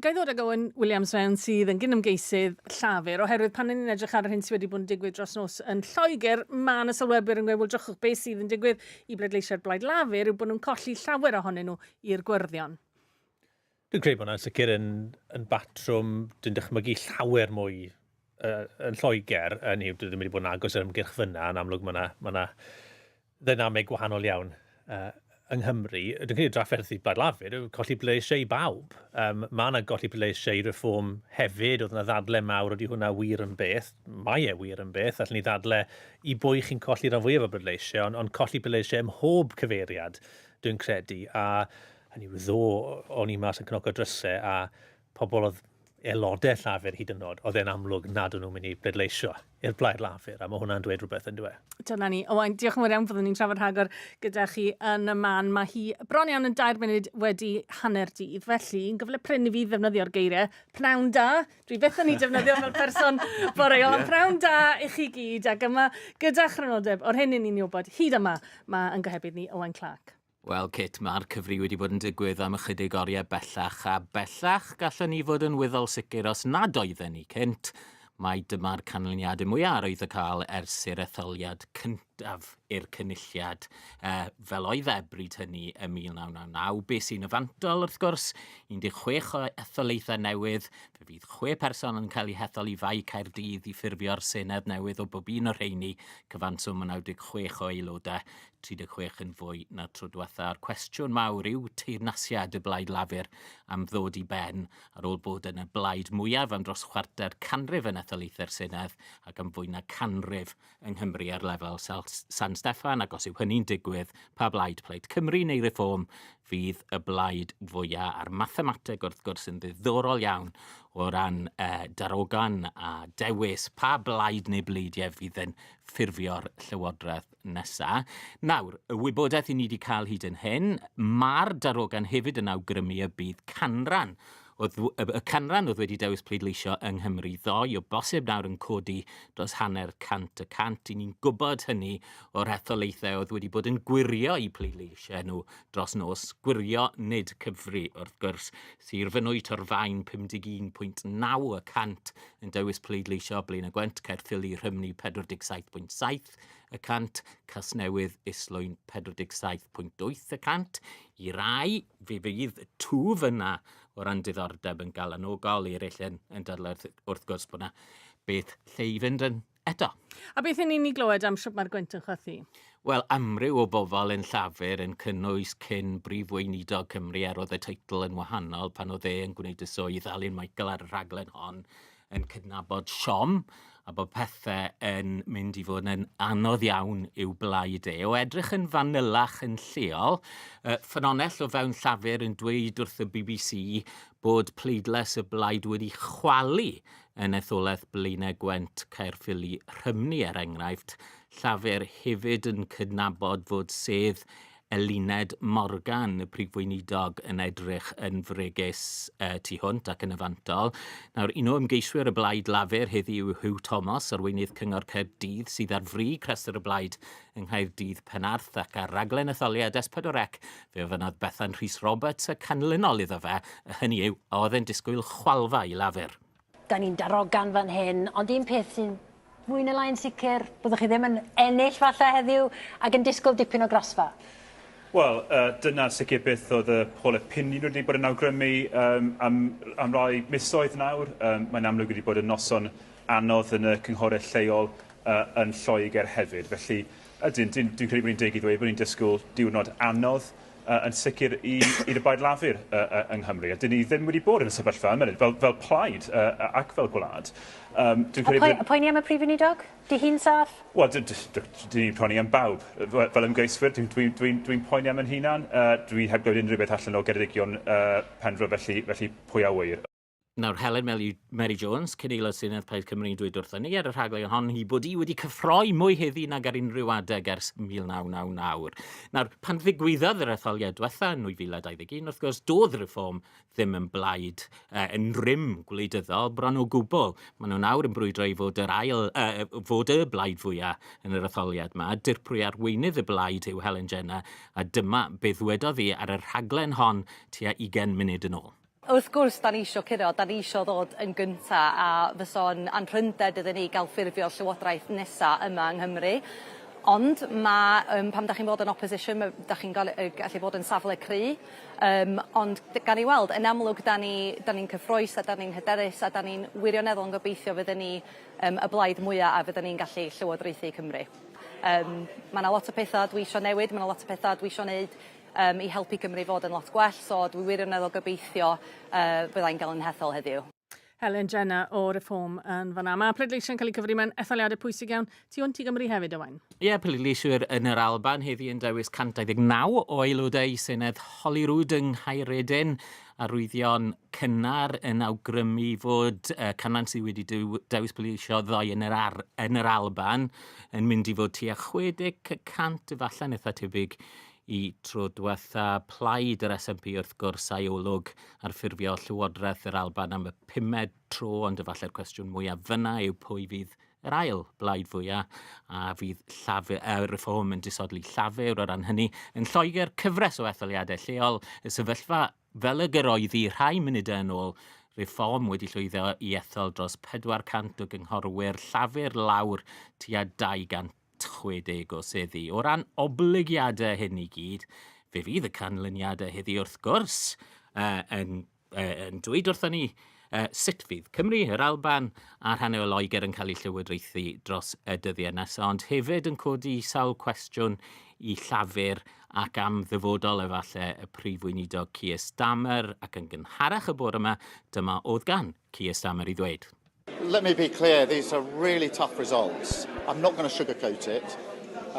Gai ddod ag Owen Williams fewn sydd yn gyn-ymgeisydd llafur, oherwydd pan ni'n edrych ar yr hyn sydd wedi bod yn digwydd dros nos yn Lloegr, mae yna sylwebwyr yn gweud, wel, drychwch beth sydd yn digwydd i bleidleisiau'r blaid lafur yw bod nhw'n colli llawer ohonyn nhw i'r gwrddion. Dwi'n credu bod hwnna'n sicr yn batrwm dwi'n dychmygu llawer mwy yn Lloegr, hynny yw, dwi ddim wedi bod yn agos yr ymgyrch fyna, yn amlwg mae yna ddynameg gwahanol iawn yng Nghymru. Dwi'n credu drafferthu blaid lafur yw colli bleidleisiau i bawb. Mae yna colli bleidleisiau reform hefyd, oedd yna ddadle mawr, ydy hwnna wir yn beth. Mae e wir yn beth, allan ni ddadle i bwy chi'n colli rhan fwyaf o bleidleisiau, ond colli bleidleisiau ym mhob cyfeiriad, dwi'n credu. A hynny yw ddo o'n i mas yn cnoco drysau a pobl oedd aelodau llafur hyd yn oed, oedd e'n amlwg nad o'n nhw'n mynd i bleidleisio i'r blaid lafur, a mae hwnna'n dweud rhywbeth yn dweud. Dyna ni. Owain, diolch yn fawr iawn byddwn ni'n trafod rhagor gyda chi yn y man. Mae hi bron iawn yn 2 munud wedi hanner dydd, felly yn gyfle prin i fi ddefnyddio'r geiriau. Pnawn da, dwi byth yn ei defnyddio fel person boreol, ond pnawn da i chi gyd, ac yma gyda chrynodeb o'r hyn ni'n wybod hyd yma, mae yn gyhebydd ni Owain Clark. Wel, Kit, mae'r cyfri wedi bod yn digwydd am ychydig oriau bellach a bellach gallwn ni fod yn wyddol sicr os nad oedden ni cynt. Mae dyma'r canlyniadau mwyaf oedd y cael ers i'r etholiad cyntaf i'r cynulliad fel oedd bryd hynny ym 1999. Be sy'n yfantol, wrth gwrs, 16 o etholaethau newydd. Fe fydd 6 person yn cael eu hethol i fai Caerdydd i ffurfio'r Senedd newydd o bob un o'r rheini, cyfanswm 96 o aelodau, 36 yn fwy na tro diwetha. A'r cwestiwn mawr yw teyrnasiad y blaid lafur am ddod i ben ar ôl bod yn y blaid mwyaf am dros 1/4 canrif yn etholaethau'r Senedd ac am fwy na canrif yng Nghymru ar lefel San Steffan, ac os yw hynny'n digwydd, pa blaid Cymru neu Reform fydd y blaid fwyaf a'r mathemateg wrth gwrs yn ddiddorol iawn o ran darogan a dewis pa blaid neu bleidiau fydd yn ffurfio'r llywodraeth nesaf. Nawr, y wybodaeth i ni wedi cael hyd yn hyn, mae'r darogan hefyd yn awgrymu y bydd canran. Y canran oedd wedi dewis pleidleisio yng Nghymru ddoe, o bosib nawr yn codi dros 100%. I ni'n gwybod hynny o'r etholaethau oedd wedi bod yn gwirio i pleidleisio nhw dros nos. Gwirio nid cyfri wrth gwrs. Sir Fynwy Torfaen 51.9% yn dewis pleidleisio Blaenau Gwent, Caerffili Rhymni 47.7%, Casnewydd Islwyn 47.8%. I rai, fe fydd twf yna o ran diddordeb yn galanogol, i eraill yn dadlau wrth gwrs bod yna beth lle i fynd yn eto. A beth yn ni glywed am siwp mae'r Gwent yn chwythu? Wel, amryw o bobl yn llafur yn cynnwys cyn brif weinidog Cymru oedd y teitl yn wahanol pan oedd yn gwneud y swydd Alun Michael ar y rhaglen hon yn cydnabod siom a bod pethau yn mynd i fod yn anodd iawn i'w blaid o edrych yn fanylach yn lleol. Ffynonell o fewn llafur yn dweud wrth y BBC bod pleidles y blaid wedi chwalu yn etholaeth Blaenau Gwent Caerffili Rhymni enghraifft. Llafur hefyd yn cydnabod fod sedd Eluned Morgan, y prif weinidog, yn edrych yn fregus tu hwnt ac yn yfantol. Nawr, un o ymgeiswyr y blaid lafur heddi yw Hugh Thomas, arweinydd Cyngor Caerdydd, sydd ar fri chrestr y blaid yng Nghaerdydd Penarth ac ar raglen Etholiad S4C. Fe fynodd Bethan Rhys Roberts y canlynol iddo fe, hynny yw, oedd yn disgwyl chwalfa i lafur. Da ni'n darogan fan hyn, ond un peth sy'n mwy na lai'n sicr, byddwch chi ddim yn ennill falle heddiw ac yn disgwyl dipyn o grasfa. Wel, dyna'n sicr beth oedd y poll opinion wedi bod yn awgrymu am rai misoedd nawr. Mae'n amlwg wedi bod yn noson anodd yn y cynghorau lleol yn Lloegr hefyd. Felly, dwi'n credu bod ni'n deg i ddweud bod ni'n disgwyl diwrnod anodd yn sicr i'r blaid lafur yng Nghymru. A dyn ni ddim wedi bod yn y sefyllfa yma fel plaid ac fel gwlad. Poeni am y prif weinidog? Di hi'n saff? Wel, dyn ni'n poeni am bawb. Fel ymgeiswyr, dwi'n poeni am yn hunan. Dwi heb gwneud unrhyw beth allan o Geredigion Penfro, felly pwy a wyr. Nawr, Helen Mary Jones, cyneilod Senedd Plaid Cymru'n dweud wrthon ni ar y rhaglen hon hi bod hi wedi cyffroi mwy heddi nag ar unrhyw adeg ers 1999. Nawr, pan ddigwyddodd yr etholiad diwetha yn 2021, wrth gwrs, doedd Reform ddim yn blaid yn rym gwleidyddol bron o gwbl. Maen nhw nawr yn brwydro i fod fod y blaid fwyaf yn yr etholiad yma. Dirprwy arweinydd y blaid yw Helen Jenner, a dyma beth wedodd hi ar y rhaglen hon tua 20 munud yn ôl. Wrth gwrs, da ni isio curo, da ni isio ddod yn gynta a fyso'n anrhynded iddyn ni gael ffurfio llywodraeth nesaf yma yng Nghymru. Ond pam da chi'n bod yn opposition, da chi'n gallu bod yn safle cry. Ond gan i weld, yn amlwg da ni'n cyffroes a da ni'n hyderus a da ni'n wirioneddol yn gobeithio fydden ni y blaid mwyaf a fydden ni'n gallu llywodraethu Cymru. Mae yna lot o pethau dwi isio newid, mae yna lot o pethau dwi isio wneud i helpu Cymru fod yn lot gwell, so dwi wirioneddol gobeithio byddai'n gael yn hethol heddiw. Helen Jenner o Reform yn fan'na. Mae pleidleisio yn cael ei cyfri mewn etholiadau pwysig iawn. Ti hwnt i Gymru hefyd, Owain? Ie, pleidleisiwr yn yr Alban heddi yn dewis 129 o aelodau Senedd Holyrood yng Nghaeredin. Arwyddion cynnar yn awgrymu fod canran sydd wedi dewis pleidleisio ddoe yn yr Alban yn mynd i fod tua 60% efallai'n eitha tebyg i tro diwetha. Plaid yr SNP wrth gwrs a'i olwg ar ffurfio llywodraeth yr Alban am y 5 tro, ond efallai'r cwestiwn mwyaf fyna yw pwy fydd yr ail blaid fwyaf a fydd Reform yn disodli llafur o ran hynny. Yn Lloegr cyfres o etholiadau lleol, y sefyllfa fel y gyroeddi rhai munudau yn ôl, Reform wedi llwyddo i ethol dros 400 o gynghorwyr, llafur lawr tua 260 o seddi. O ran obligiadau hyn i gyd, fe fydd y canlyniadau heddi wrth gwrs yn dweud wrthon ni sut fydd Cymru, yr Alban a'r hanner o Loegr yn cael ei llywodraethu dros y dyddiau nesaf, ond hefyd yn codi sawl cwestiwn i llafur ac am ddyfodol efallai y prif weinidog Keir Starmer, ac yn gynharach y bore yma, dyma oedd gan Keir Starmer i ddweud. Let me be clear, these are really tough results. I'm not going to sugarcoat it.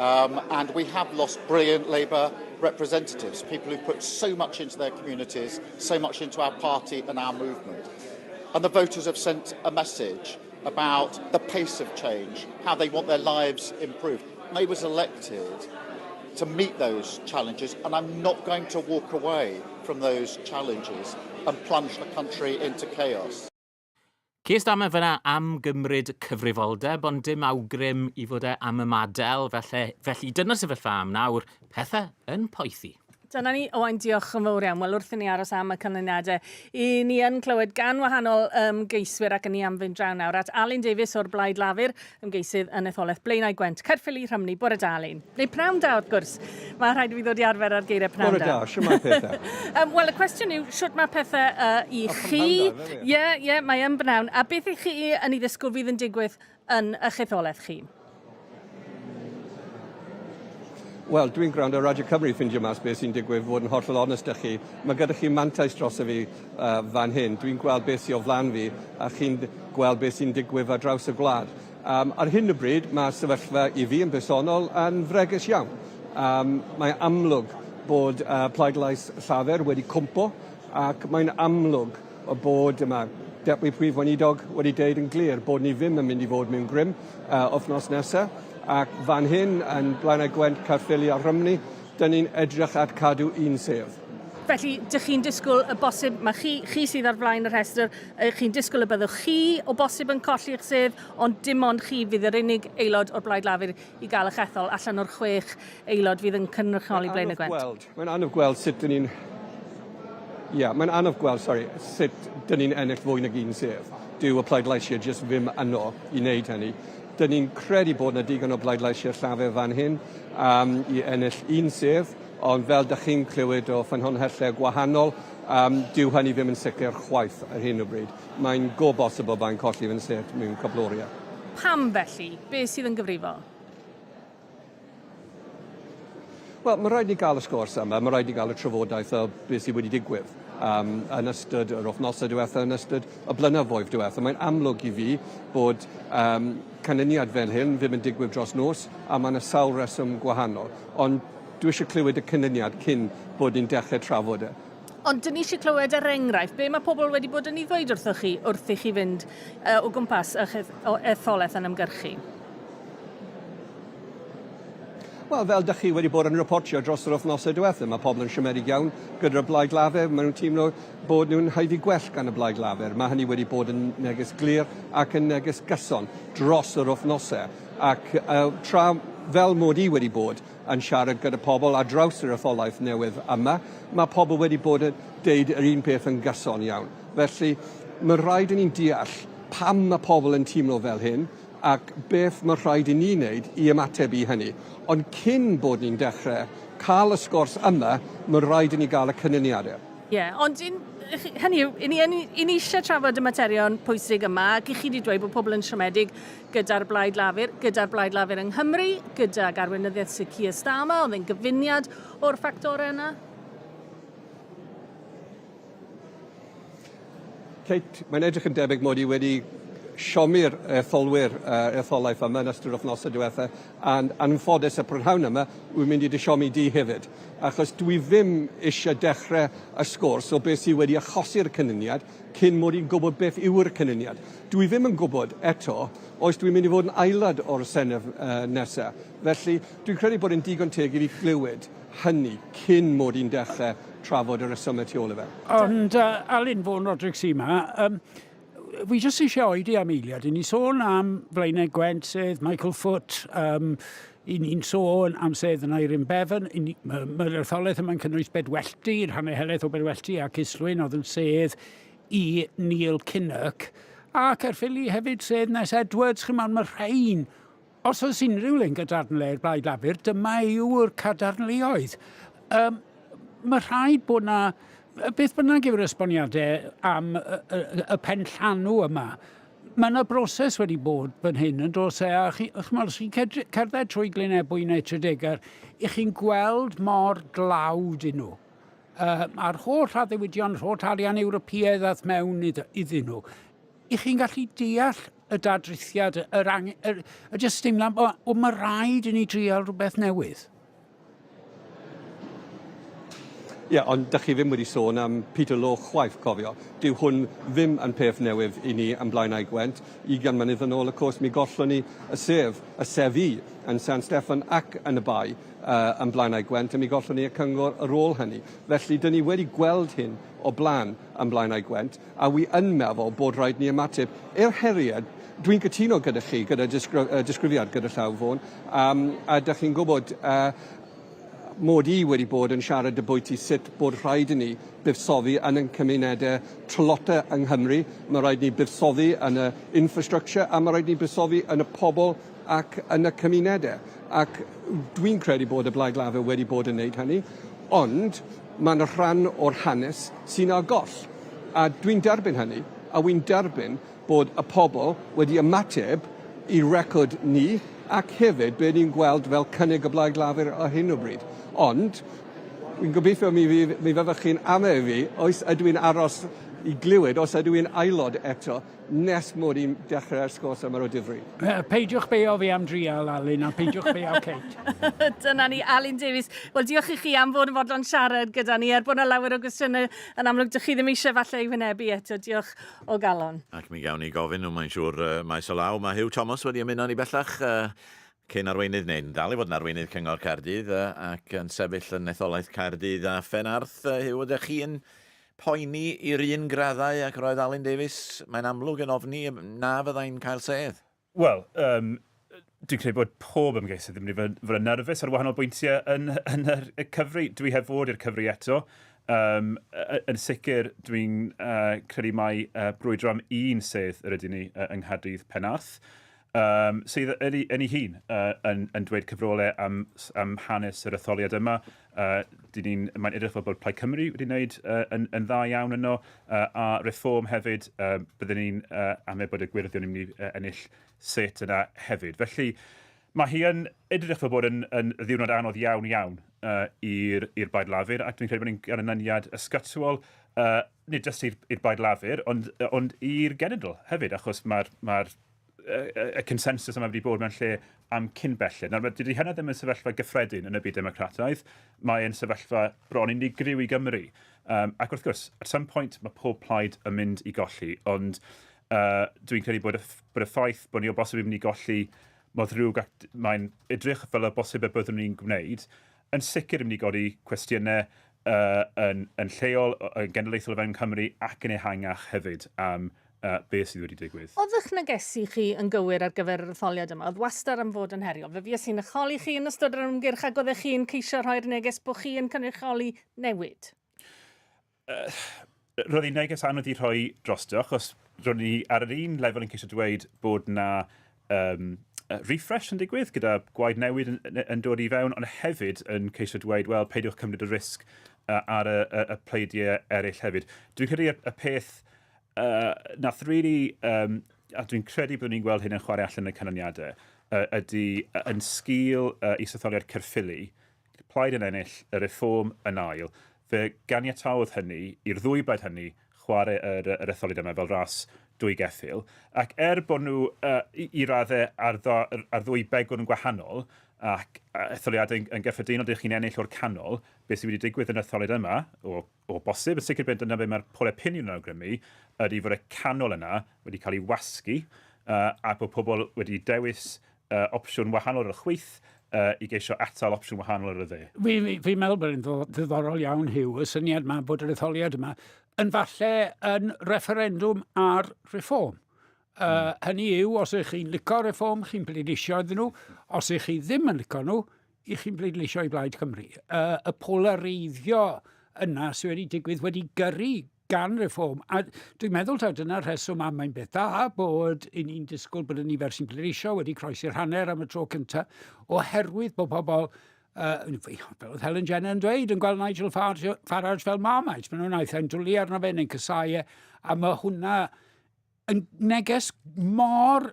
And we have lost brilliant Labour representatives, people who put so much into their communities, so much into our party and our movement. And the voters have sent a message about the pace of change, how they want their lives improved. May was elected to meet those challenges, and I'm not going to walk away from those challenges and plunge the country into chaos. Ces am fyna am gymryd cyfrifoldeb, ond dim awgrym I fod e am ymadel, felly dyna sefyllfa am nawr, pethau yn poethi. Dyna ni, Owain, diolch yn fawr iawn. Wel, wrth i ni aros am y canlyniadau. I ni yn clywed gan wahanol ymgeiswyr ac yn ni am fynd draw nawr at Alun Davies o'r Blaid Lafur, ymgeisydd yn Etholaeth Blaenau Gwent. Caerffili Rhymni, bore da, Alun. Neu prawn da, wrth gwrs. Mae rhaid I fi ddod I arfer ar geiriau prawn da. Bore da, siwr mae pethau? Wel, y cwestiwn yw, siwt mae pethau I chi? Ie, mae yn bnawn. A beth I chi yn I ddisgwyl fydd yn digwydd yn eich etholaeth chi? Wel, dwi'n gwrando Radio Cymru ffindio mas beth sy'n digwydd fod yn hollol onest â chi. Mae gyda chi mantais dros y fi fan hyn. Dwi'n gweld beth sy'n o flan fi a chi'n gweld beth sy'n digwydd ar draws y gwlad. Ar hyn o bryd, mae sefyllfa I fi yn bersonol yn fregus iawn. Mae amlwg bod pleidlais llafer wedi cwmpo ac mae'n amlwg o bod yma Deputy Prif Weinidog wedi deud yn glir bod ni ddim yn mynd I fod mewn grym wythnos nesaf. Ac fan hyn, yn Blaenau Gwent, Caerffili a Rhymni, dyn ni'n edrych at cadw un sef. Felly, dych chi'n disgwyl y bosib, mae chi sydd ar flaen y rhestr, chi'n disgwyl y byddwch chi o bosib yn colli'ch sedd, ond dim ond chi fydd yr unig aelod o'r Blaid Lafur I gael eich ethol allan o'r 6 aelod fydd yn cynrychioli Blaenau Gwent. Mae'n anodd gweld sut dyn ni'n... mae'n anodd gweld, sut dyn ni'n ennill fwy nag un sef. Dyw y pleidleisiau jyst ddim yno I wneud hynny. Dyn ni'n credu bod yna digon o bleidleisiau llafur fan hyn I ennill un sef, ond fel dych chi'n clywed o ffynhonhellau gwahanol, dyw hynny ddim yn sicr chwaith ar hyn o bryd. Mae'n go bosibl byddai'n colli fy'n sef mewn cyfloriau. Pam felly? Beth sydd yn gyfrifol? Wel, mae rhaid ni gael y sgwrs yma, mae rhaid ni gael y trafodaeth o beth sydd wedi digwydd yn ystod yr wythnosau diwethaf, yn ystod y blynyddoedd diwethaf. Mae'n amlwg I fi bod canlyniad fel hyn ddim yn digwydd dros nos a mae yna sawl reswm gwahanol. Ond dwi eisiau clywed y canlyniad cyn bod ni'n dechrau trafod e. Ond dyn ni eisiau clywed enghraifft. Be mae pobl wedi bod yn ei ddweud wrth i chi fynd o gwmpas eich etholaeth yn ymgyrchu? Wel, fel dych chi wedi bod yn reportio dros yr wythnosau diwethaf, mae pobl yn siomedig iawn gyda'r Blaid Lafur. Maen nhw'n teimlo bod nhw'n haeddu gwell gan y Blaid Lafur. Mae hynny wedi bod yn neges glir ac yn neges gyson dros yr wythnosau. Ac tra fel mod I wedi bod yn siarad gyda pobl ar draws yr etholaeth newydd yma, mae pobl wedi bod yn deud yr un peth yn gyson iawn. Felly, mae rhaid I ni'n deall pam mae pobl yn teimlo fel hyn, ac beth mae rhaid I ni wneud I ymateb I hynny. Ond cyn bod ni'n dechrau cael y sgwrs yma, mae rhaid I ni gael y canlyniadau. Ie, ond hynny yw, I ni eisiau trafod y materion pwysig yma, ac I chi wedi dweud bod pobl yn siomedig gyda'r Blaid Lafur yng Nghymru, gyda'r arweinyddiaeth sy'n Keir Starmer, oedd e'n gyfuniad o'r ffactorau yna? Kate, mae'n edrych yn debyg mod I wedi siomi'r etholwyr etholaeth yma yn ystod wythnosau diwethaf, a'n anffodus y prynhawn yma, wy'n mynd I siomi di hefyd. Achos dwi ddim eisiau dechrau y sgwrs o beth sydd wedi achosi'r canlyniad cyn mod i'n gwybod beth yw'r canlyniad. Dwi ddim yn gwybod eto oes dwi'n mynd I fod yn aelod o'r Senedd nesaf. Felly, dwi'n credu bod yn digon teg I fi glywed hynny cyn mod i'n dechrau trafod yr ysymau tu ôl I fe. Ond, Alun, fo'n Roderick Sima, fi jyst eisiau oedi am eiliad. I ni sôn am Blaenau Gwent sedd Michael Foot, I ni'n sôn am sedd yn Eirin Bevan. Mae'r etholaeth yma'n cynnwys bedwellti, rhannau helaeth o bedwellti ac Islwyn oedd yn sedd I Neil Kinnock. A Caerffili hefyd sedd Nes Edwards, mae rhain. Os oes unrhyw lyn gadarnlau'r Blaid Lafur, dyma yw'r cadarnleoedd. Mae rhaid bod na beth bynnag yw'r esboniadau am y pen llanw yma. Mae yna broses wedi bod fan hyn yn dos a os chi'n cerdded trwy Glynebwy neu Tredegar, I chi'n gweld mor glawd I nhw. A'r holl addewidion, holl arian Ewropeaidd ath mewn iddyn nhw. I chi'n gallu deall y dadrithiad, y jyst deimlad o mae rhaid i ni drial rhywbeth newydd. Ie, ond dych chi ddim wedi sôn am Peter Law chwaith, cofio. Dyw hwn ddim yn peth newydd i ni yn Blaen Ai Gwent. 20 mlynedd yn ôl, of course, mi gollon ni y sefi yn San Steffan ac yn y bai yn Blaen Ai Gwent, a mi gollon ni y cyngor ar ôl hynny. Felly, dyn ni wedi gweld hyn o blaen yn Blaen Ai Gwent, a wi yn meddwl bod rhaid ni ymateb i'r heriad. Dwi'n cytuno gyda chi, gyda disgrifiad gyda llaw fôn, a dych chi'n gwybod mod i wedi bod yn siarad y bwyty sut bod rhaid i ni buddsoddi yn y cymunedau trylota yng Nghymru. Mae rhaid ni buddsoddi yn y infrastructure a mae rhaid ni buddsoddi yn y pobl ac yn y cymunedau. Ac dwi'n credu bod y Blaid Lafur wedi bod yn wneud hynny, ond mae'n rhan o'r hanes sy'n ar goll. A dwi'n derbyn hynny, a wy'n derbyn bod y pobl wedi ymateb i record ni ac hefyd be ni'n gweld fel cynnig y Blaid Lafur ar hyn o bryd. Ond, wy'n gobeithio mi fyddwch chi'n amer fi, oes ydw i'n aros i glywed, os ydw i'n aelod eto, nes mod i'n dechrau'r sgwrs yma o difri. Peidiwch beo fi am drial, Alun, a peidiwch beo Kate. Dyna ni, Alun Davies. Wel, diolch i chi am fod yn fodlon siarad gyda ni, bod yna lawer o gwestiynau yn amlwg, dych chi ddim eisiau falle i wynebu eto. Diolch o galon. Ac mi gawn ni gofyn nhw, mae'n siŵr maes o law. Mae Hugh Thomas wedi ymuno ni bellach cyn arweinydd neu'n dal i fod yn arweinydd Cyngor Caerdydd ac yn sefyll yn etholaeth Caerdydd a Phenarth. Yw ydych chi yn poeni i'r un graddau ac roedd Alun Davies, mae'n amlwg yn ofni na fyddai'n cael sedd? Wel, dwi'n credu bod pob ymgeisydd ddim wedi fod yn nerfus ar wahanol bwyntiau yn y cyfri. Dwi heb fod i'r cyfri eto. Yn sicr, dwi'n credu mai brwydro am un sedd yr ydyn ni yng Nghaerdydd Penarth. Sydd yn ei hun yn dweud cyfrolau am hanes yr etholiad yma. Mae'n edrych fel bod Plaid Cymru wedi wneud yn dda iawn yno, a reform hefyd, byddwn ni'n am bod y gwiryddion yn mynd i ennill set yna hefyd. Felly, mae hi yn edrych fel bod yn ddiwrnod anodd iawn i'r Blaid Lafur, ac dwi'n credu bod ni'n ganlyniad ysgytwol, nid jyst i'r Blaid Lafur, ond i'r genedl hefyd, achos mae'r y consensus yma wedi bod mewn lle am cyn belled. Nawr, dydy hynny ddim yn sefyllfa gyffredin yn y byd democrataidd. Mae'n sefyllfa bron unigryw i Gymru. Ac wrth gwrs, at some point mae pob plaid yn mynd i golli, ond dwi'n credu bod y ffaith bod ni o bosib yn mynd i golli modd rhywg ac mae'n edrych fel y bosib y byddwn ni'n gwneud, yn sicr yn mynd i godi cwestiynau yn lleol, yn genedlaethol o fewn Cymru ac yn ehangach hefyd am beth sydd wedi digwydd. Oeddech negesu chi yn gywir ar gyfer yr etholiad yma? Oedd wastad am fod yn heriol. Fe fues i'n echoli chi yn ystod yr ymgyrch ac oeddech chi'n ceisio rhoi'r neges bod chi yn cynrychioli newid? Roedd hi'n neges anodd i rhoi drosto, achos roedd ni ar yr un lefel yn ceisio dweud bod na refresh yn digwydd, gyda gwaed newid yn dod i fewn, ond hefyd yn ceisio dweud, wel, peidiwch cymryd y risg ar y pleidiau eraill hefyd. Dwi'n credu y peth nath really, a dwi'n credu bod ni'n gweld hyn yn chwarae allan y canlyniadau, ydy yn sgil is-etholiad Caerffili, plaid yn ennill y reform yn ail, fe ganiataodd hynny i'r ddwy blaid hynny chwarae yr etholiad yma fel ras dwy geffil, ac bod nhw i raddau ar ddwy begwn yn gwahanol, ac etholiadau yn gyffredinol dych chi'n ennill o'r canol, beth sydd wedi digwydd yn etholiad yma, o bosib, yn sicr bydd yna be mae'r polepiniwn yn awgrymu, ydy fod y canol yna wedi cael ei wasgu, a bod pobl wedi dewis opsiwn wahanol o'r chwith i geisio atal opsiwn wahanol o'r dde. Fi'n meddwl bod yn ddiddorol iawn Hugh, y syniad yma bod yr etholiad yma yn falle yn referendwm ar reform. Hynny yw, os ych chi'n licio reform, chi'n bleidleisio iddyn nhw. Os ych chi ddim yn licio nhw, chi'n bleidleisio i Blaid Cymru. Y polareiddio yna sydd wedi digwydd wedi gyrru gan reform. A dwi'n meddwl taw dyna'r rheswm am mae'n beth da bod ni'n disgwyl bod y nifer sy'n bleidleisio wedi croesi'r hanner am y tro cyntaf, oherwydd bod pobl fel Helen Jenner yn dweud, yn gweld Nigel Farage fel Marmite. Maen nhw'n aethau'n dwlu arno fe neu'n cysau, a mae hwnna yn neges mor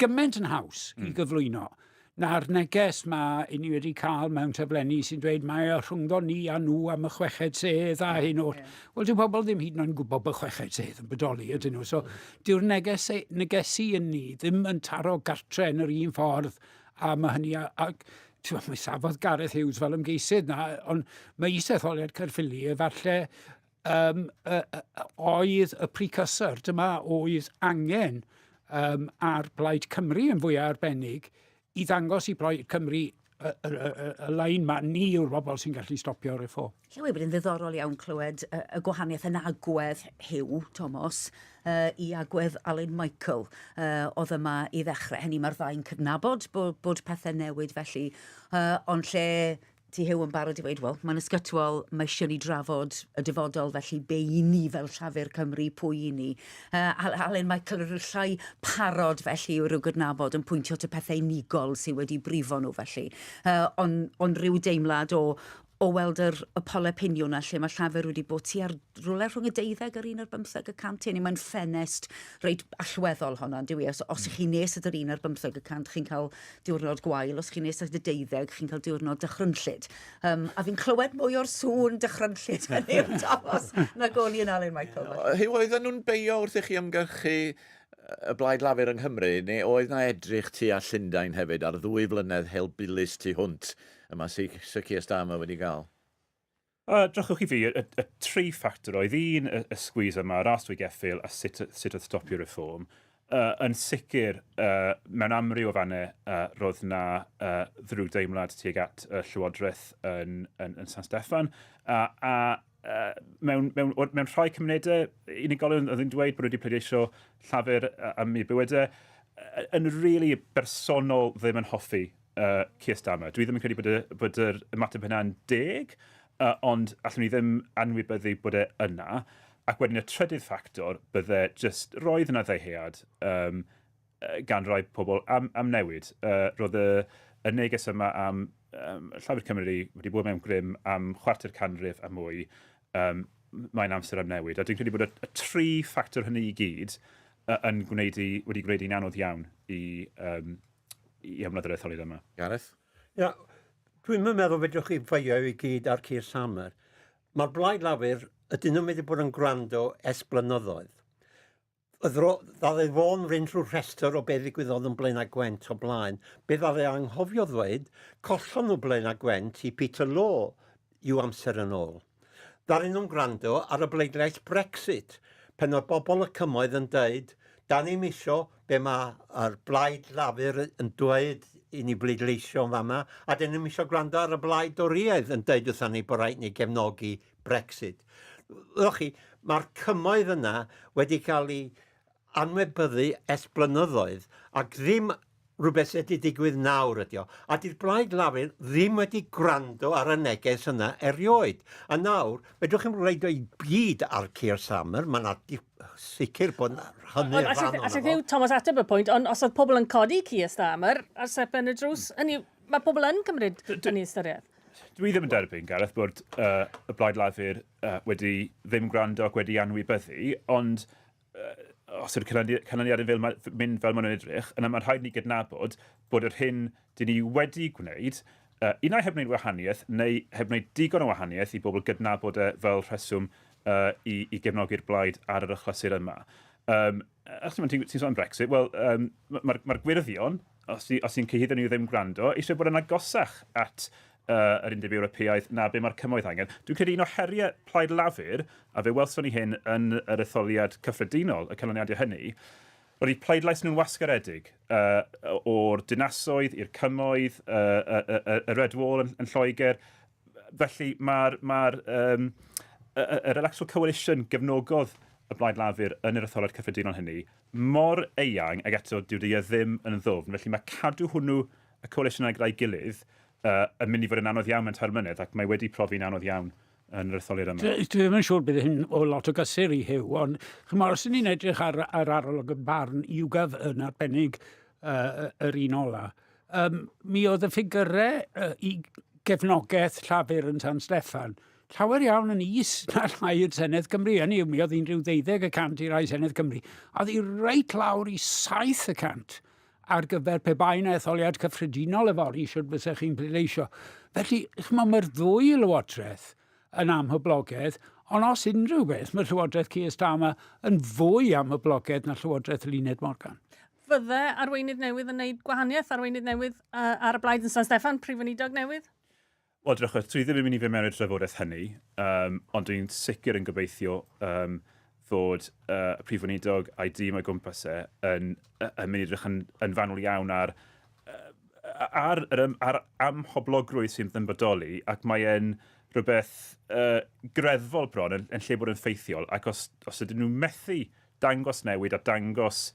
gymaint yn haws i gyflwyno. na'r neges mae i ni wedi cael mewn taflenni sy'n dweud mae rhwngddo ni a nhw am y chweched sedd a hyn o'r... Wel, dyw pobl ddim hyd yn oed yn gwybod bod chweched sedd yn bodoli ydyn nhw. So, dyw'r negesu yn ni ddim yn taro gartre yn yr un ffordd a mae hynny... Mae safodd Gareth Hughes fel ymgeisydd na, ond mae Etholiad Caerffili efallai oedd y precursor. Dyma oedd angen ar Blaid Cymru yn fwy arbennig i ddangos i Blaid Cymru y lein ma ni yw'r bobl sy'n gallu stopio reform. Lle wedi yn ddiddorol iawn clywed y gwahaniaeth yn agwedd Hugh Thomas i agwedd Alun Michael oedd yma i ddechrau. Hynny mae'r ddau'n cydnabod bod pethau newid felly, ond lle ti Hugh yn barod i dweud, wel, mae'n ysgytwol, mae eisiau ni drafod y dyfodol, felly be i ni fel Llafur Cymru, pwy i ni. Alun Michael yr llai parod felly yw'r gydnabod yn pwyntio at y pethau unigol sydd wedi brifo nhw felly. Ond rhyw deimlad o weld y polepiniwn na lle mae Llafur wedi bod tu ar rhywle rhwng y 12 ar 15%. Hynny mae'n ffenest reit allweddol honna, dyw i. Os ych chi nes at yr 15%, chi'n cael diwrnod gwael. Os chi'n nes at y 12, chi'n cael diwrnod dychrynllyd. A fi'n clywed mwy o'r sŵn dychrynllyd yn yw'r Thomas na goli yn Alun Michael. Hyw, oedden nhw'n beio wrth i chi ymgyrchu y Blaid Lafur yng Nghymru, neu oedd na edrych tu a Llundain hefyd ar 2 flynedd helbilus tu hwnt yma sy'n Keir Starmer wedi cael? Drychwch i fi, y 3 ffactor oedd un y sgwys yma, ras drwy geffil a sut oedd stopio reform. Yn sicr, mewn amryw o fannau, roedd na ddrwg deimlad tuag at y Llywodraeth yn San Steffan. Mewn rhai cymunedau, unigolion oedd yn dweud bod wedi pleidleisio Llafur am ei bywydau, yn rili bersonol ddim yn hoffi Keir Starmer. Dwi ddim yn credu bod yr ymateb hynna'n deg, ond allwn ni ddim anwybyddu bod e yna. Ac wedyn y trydydd ffactor, bydde just roedd yna ddeheuad gan rai pobl am newid. Roedd y neges yma am Llafur Cymru wedi bod mewn grym am 4 canrif a mwy. Mae'n amser am newid. A dwi'n credu bod y 3 ffactor hynny i gyd wedi gwneud i'n anodd iawn i ymladd yr etholiad yma. Gareth? Ia, dwi'n meddwl fedrwch chi ffeio i gyd ar Keir Starmer. Mae'r Blaid Lafur ydyn nhw'n mynd i bod yn gwrando ers blynyddoedd. Ddadde fo'n fynd trwy'r rhestr o beth ddigwyddodd yn Blaenau Gwent o blaen. Be ddadde anghofio ddweud, collon nhw Blaenau Gwent i Peter Law i'w amser yn ôl. Ddaru nhw'n gwrando ar y bleidlais Brexit, pen o'r bobl y cymoedd yn dweud, da ni'n isio be mae'r Blaid Lafur yn dweud i ni bleidleisio yn fama, a da ni'n isio gwrando ar y Blaid Doriaeth yn dweud wrthyn ni bod rhaid ni gefnogi Brexit. Ydych chi, mae'r cymoedd yna wedi cael ei anwybyddu ers blynyddoedd, ac ddim rhywbeth sydd wedi digwydd nawr ydi o. A di'r Blaid Lafur ddim wedi gwrando ar y neges yna erioed. A nawr, fedrwch chi'n rhaid o'i byd ar Keir Starmer, mae'n sicr bod hynny rhan o'n efo. Allai Thomas ateb y pwynt, ond os oedd pobl yn codi Keir Starmer ar sepen y drws, mae pobl yn cymryd yn ei ystyried. Dwi ddim yn derbyn, Gareth, bod y Blaid Lafur wedi ddim gwrando ac wedi anwybyddu, ond os yw'r canlyniad yn mynd fel ma'n edrych, yna mae'n rhaid ni gydnabod bod yr hyn dyn ni wedi gwneud, unai heb wneud wahaniaeth, neu heb wneud digon o wahaniaeth i bobl gydnabod fel rheswm i gefnogi'r blaid ar yr ychlysur yma. Ti'n sôn am Brexit, wel, mae'r gwiryddion, os ti'n cyhyddo ni ddim gwrando, eisiau bod yn agosach at yr Undeb Ewropeaidd na be mae'r cymoedd angen. Dwi'n credu un o heriau Plaid Lafur, a fe welson ni hyn yn yr etholiad cyffredinol, y canlyniadau hynny, roedd eu pleidlais nhw'n wasgaredig o'r dinasoedd i'r cymoedd, y Red Wall yn Lloegr. Felly mae'r Electoral Coalition gefnogodd y Blaid Lafur yn yr etholiad cyffredinol hynny mor eang, ac eto dyw e ddim yn ddwfn. Felly mae cadw hwnnw, y coalition gyda'i gilydd, yn mynd i fod yn anodd iawn mewn 2 mlynedd, ac mae wedi profi'n anodd iawn yn yr etholiad yma. Dwi ddim yn siŵr bydd hyn o lot o gysur i Hyw, ond os ni'n edrych ar arolwg y barn YouGov yn arbennig yr un ola, mi oedd y ffigurau i gefnogaeth Llafur yn San Steffan llawer iawn yn is na rhai'r Senedd Cymru. Hynny yw, mi oedd hi'n rhyw 12% i rai Senedd Cymru. A oedd hi reit lawr i 7%. ar gyfer pe bai na etholiad cyffredinol efori, siwr bysach chi'n pleidleisio. Felly, mae'r ddwy lywodraeth yn amhyblogaeth, ond os unrhyw beth, mae'r llywodraeth Keir Starmer yn fwy amhyblogaeth na llywodraeth Eluned Morgan. Fydde arweinydd newydd yn gwneud gwahaniaeth, arweinydd newydd ar y blaid yn San Steffan, prif weinidog newydd? Wel, drachos, dwi ddim yn mynd i fy mewn i'r drafodaeth hynny, ond dwi'n sicr yn gobeithio fod y prif weinidog a'i dîm o'i gwmpas yn mynd i edrych yn fanwl iawn ar amhoblogrwydd sy'n ddynbodoli, ac mae e'n rhywbeth greddfol bron yn lle bod yn ffeithiol, ac os ydyn nhw'n methu dangos newid a dangos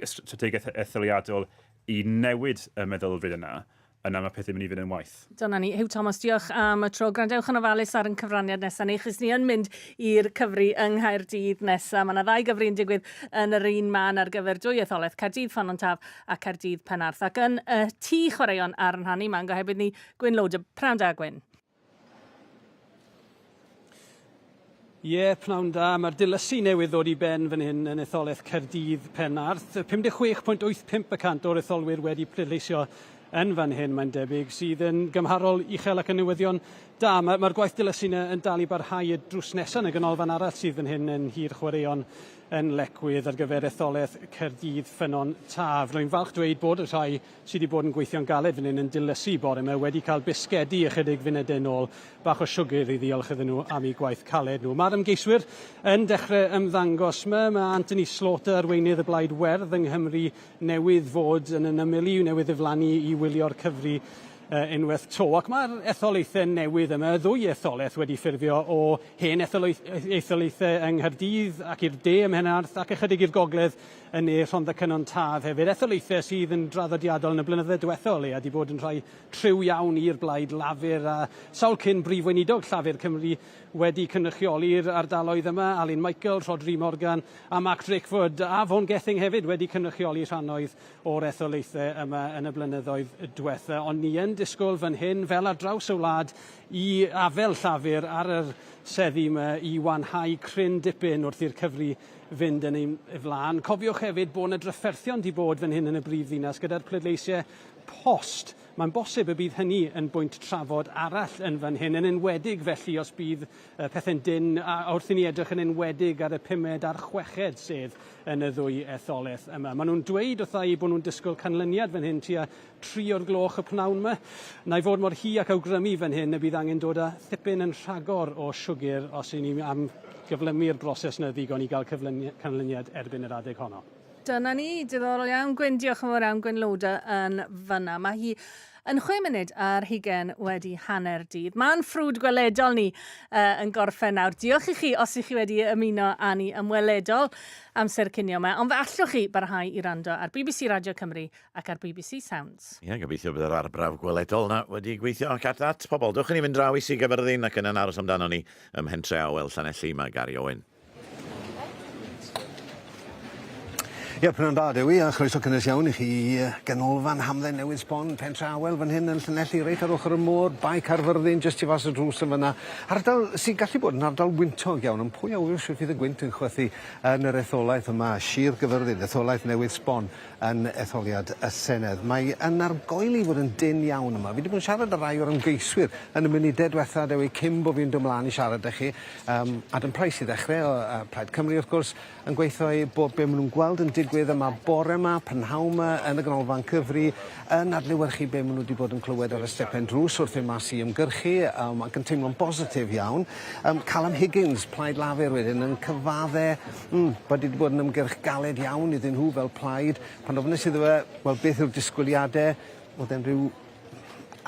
strategaeth etholiadol i newid y meddylfryd yna mae pethau'n mynd i fynd yn waith. Dyna ni. Hugh Thomas, diolch am y tro. Grandewch yn ofalus ar yn cyfraniad nesaf ni, chys ni yn mynd i'r cyfri yng Nghaerdydd nesaf. Mae yna 2 gyfri'n digwydd yn yr un man ar gyfer 2 etholaeth, Caerdydd Ffon Taf a Caerdydd Penarth. Ac yn tŷ chwaraeon ar yn rhannu man, gohebydd ni Gwynlwyd, pnawn da Gwyn. Ie, pnawn da. Mae'r dilysu newydd ddod i ben fan hyn yn etholaeth Caerdydd Penarth. 56.85% o'r etholwyr wedi pleidleisio yn fan hyn, mae'n debyg, sydd yn gymharol uchel ac yn newyddion da. Mae'r gwaith dilysu yn dal i barhau y drws nesaf yn y ganolfan arall sydd fan hyn yn hir chwaraeon yn Lecwydd ar gyfer etholaeth Caerdydd Ffynnon Taf. Rwy'n falch dweud bod y rhai sydd wedi bod yn gweithio'n galed fan hyn yn dilysu bore yma wedi cael bisgedi ychydig funudau nôl, bach o siwgr i ddiolch iddyn nhw am eu gwaith caled nhw. Mae'r ymgeiswyr yn dechrau ymddangos yma. Mae Anthony Slaughter, arweinydd y Blaid Werdd yng Nghymru, newydd fod yn ymylu, newydd ddiflannu i wylio'r cyfri unwaith to. Ac mae'r etholaethau newydd yma, 2 etholaeth wedi ffurfio o hen etholaethau yng Nghaerdydd ac i'r de ym Mhenarth ac ychydig i'r gogledd yn ne Rhondda Cynon Taf hefyd. Etholaethau sydd yn draddodiadol yn y blynyddoedd diwethol a wedi bod yn rhai triw iawn i'r Blaid Lafur a sawl cyn brif weinidog Llafur Cymru wedi cynrychioli'r ardaloedd yma. Alun Michael, Rhodri Morgan a Mark Drakeford a Fawn Gething hefyd wedi cynrychioli rhannoedd o'r etholaethau yma yn y blynyddoedd diwethaf. Ond ni yn disgwyl fan hyn fel ar draws y wlad i afel Llafur ar yr seddi yma i wanhau cryn dipyn wrth i'r cyfri fynd yn ei flaen. Cofiwch hefyd bod yna drafferthion wedi bod fan hyn yn y brifddinas gyda'r pleidleisiau post. Mae'n bosib y bydd hynny yn bwynt trafod arall yn fan hyn, yn enwedig felly os bydd pethau'n dyn a wrth i ni edrych yn enwedig ar y 5ed a'r 6ed sef yn y 2 etholaeth yma. Maen nhw'n dweud wrtha i bod nhw'n disgwyl canlyniad fan hyn tua 3 o'r gloch y pnawn yma. Na i fod mor hi ac awgrymu fan hyn y bydd angen dod â thipyn yn rhagor o siwgr os i ni am gyflymu'r broses yna ddigon i gael canlyniad erbyn yr adeg honno. Dyna ni, diddorol iawn. Gwyn, diolch yn fawr iawn, Gwyn Lowder yn fyna. Mae hi yn 6 munud ar 20 wedi hanner dydd. Mae'n ffrwd gweledol ni yn gorffen nawr. Diolch i chi os ych chi wedi ymuno â ni ymweledol amser cinio yma, ond fe allwch chi barhau i rando ar BBC Radio Cymru ac ar BBC Sounds. Ie, gobeithio bydd yr arbrawf gweledol na wedi gweithio ac at that. Pobl, dwch i ni fynd draw i Sir Gyfyrddin ac yn aros amdano ni ym Mhentre Awel, Llanelli, mae Gary Owen. Ie, prynawn da, Dewi, a chroeso cynnes iawn i chi ganolfan hamdden newydd sbon Pentre Awel fan hyn yn Llanelli, reit ar ochr y môr, bai Caerfyrddin, jyst i fas y drws yn fyna. Ardal sy'n gallu bod yn ardal wyntog iawn, ond pwy a wyr sydd fydd y gwynt yn chwythu yn yr etholaeth yma, Sir Gyfyrddin, etholaeth newydd sbon yn etholiad y Senedd. Mae yn argoel i fod yn dyn iawn yma. Fi wedi bod yn siarad â rai o'r ymgeiswyr yn y munudau diwetha, Dewi, cyn bod fi'n dod ymlaen i siarad â chi. Adam Price i ddechrau o Plaid Cymru, wrth gwrs, yn gweithio i bod be maen nhw'n gweld yn digwydd yma bore yma, prynhaw yma yn y ganolfan cyfri, yn adlewyrchu be maen nhw wedi bod yn clywed ar y stepen drws wrth i mas i ymgyrchu, ac yn teimlo'n bositif iawn. Callum Higgins, Plaid Lafur wedyn, yn cyfaddau bod wedi bod yn ymgyrch galed iawn iddyn nhw fel plaid. Pan ofnus iddo fe, wel, beth yw'r disgwyliadau, oedd e'n rhyw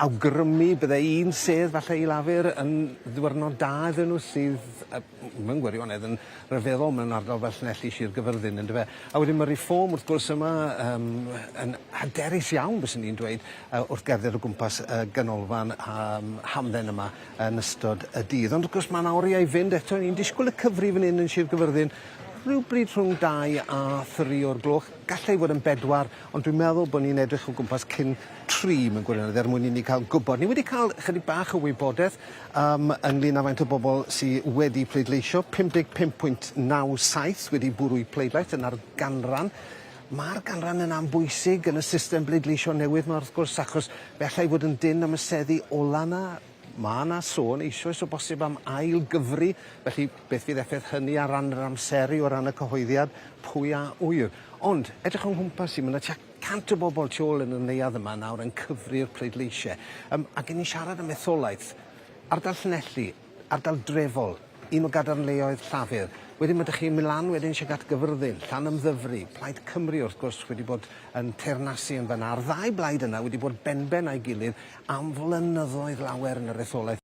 awgrymu bydde un sedd falle i Lafur yn ddiwrnod da iddyn nhw sydd, mewn gwirionedd, yn rhyfeddol mewn ardal fel Llanelli, Sir Gyfyrddin, ynddo fe. A wedyn mae'r reform wrth gwrs yma yn hyderus iawn, bys ni'n dweud, wrth gerdded o gwmpas ganolfan hamdden yma yn ystod y dydd. Ond wrth gwrs mae 'na oriau i fynd eto, ni'n disgwyl y cyfri fan hyn yn Sir Gyfyrddin, rhywbryd rhwng 2 a 3 o'r gloch, gallai fod yn 4, ond dwi'n meddwl bod ni'n edrych o gwmpas cyn 3 mewn gwirionedd mwyn i ni cael gwybod. Ni wedi cael chydig bach o wybodaeth ynglyn â faint o bobl sydd wedi pleidleisio, 55.97 wedi bwrw pleidlaeth yn ar ganran. Mae'r ganran yn ambwysig yn y system bleidleisio newydd yma wrth gwrs, achos bellai fod yn dyn am y seddi ola na. Mae yna sôn eisoes o bosib am ail gyfri, felly beth fydd effaith hynny ar ran yr amseru o ran y cyhoeddiad, pwy a wyr. Ond, edrych o'n nghwmpas i, mae yna tua 100 o bobl tu ôl yn y neuadd yma nawr yn cyfri'r pleidleisiau. Ac yn ni siarad am etholaeth, ardal Llanelli, ardal drefol, un o gadarnleoedd Llafur. Wedyn mae ydych chi'n Milan, wedyn eisiau Gatgyfyrddin, Llanymddyfri, Plaid Cymru wrth gwrs wedi bod yn teyrnasu yn fyna. A'r ddau blaid yna wedi bod benben a'i gilydd am flynyddoedd lawer yn yr etholaeth.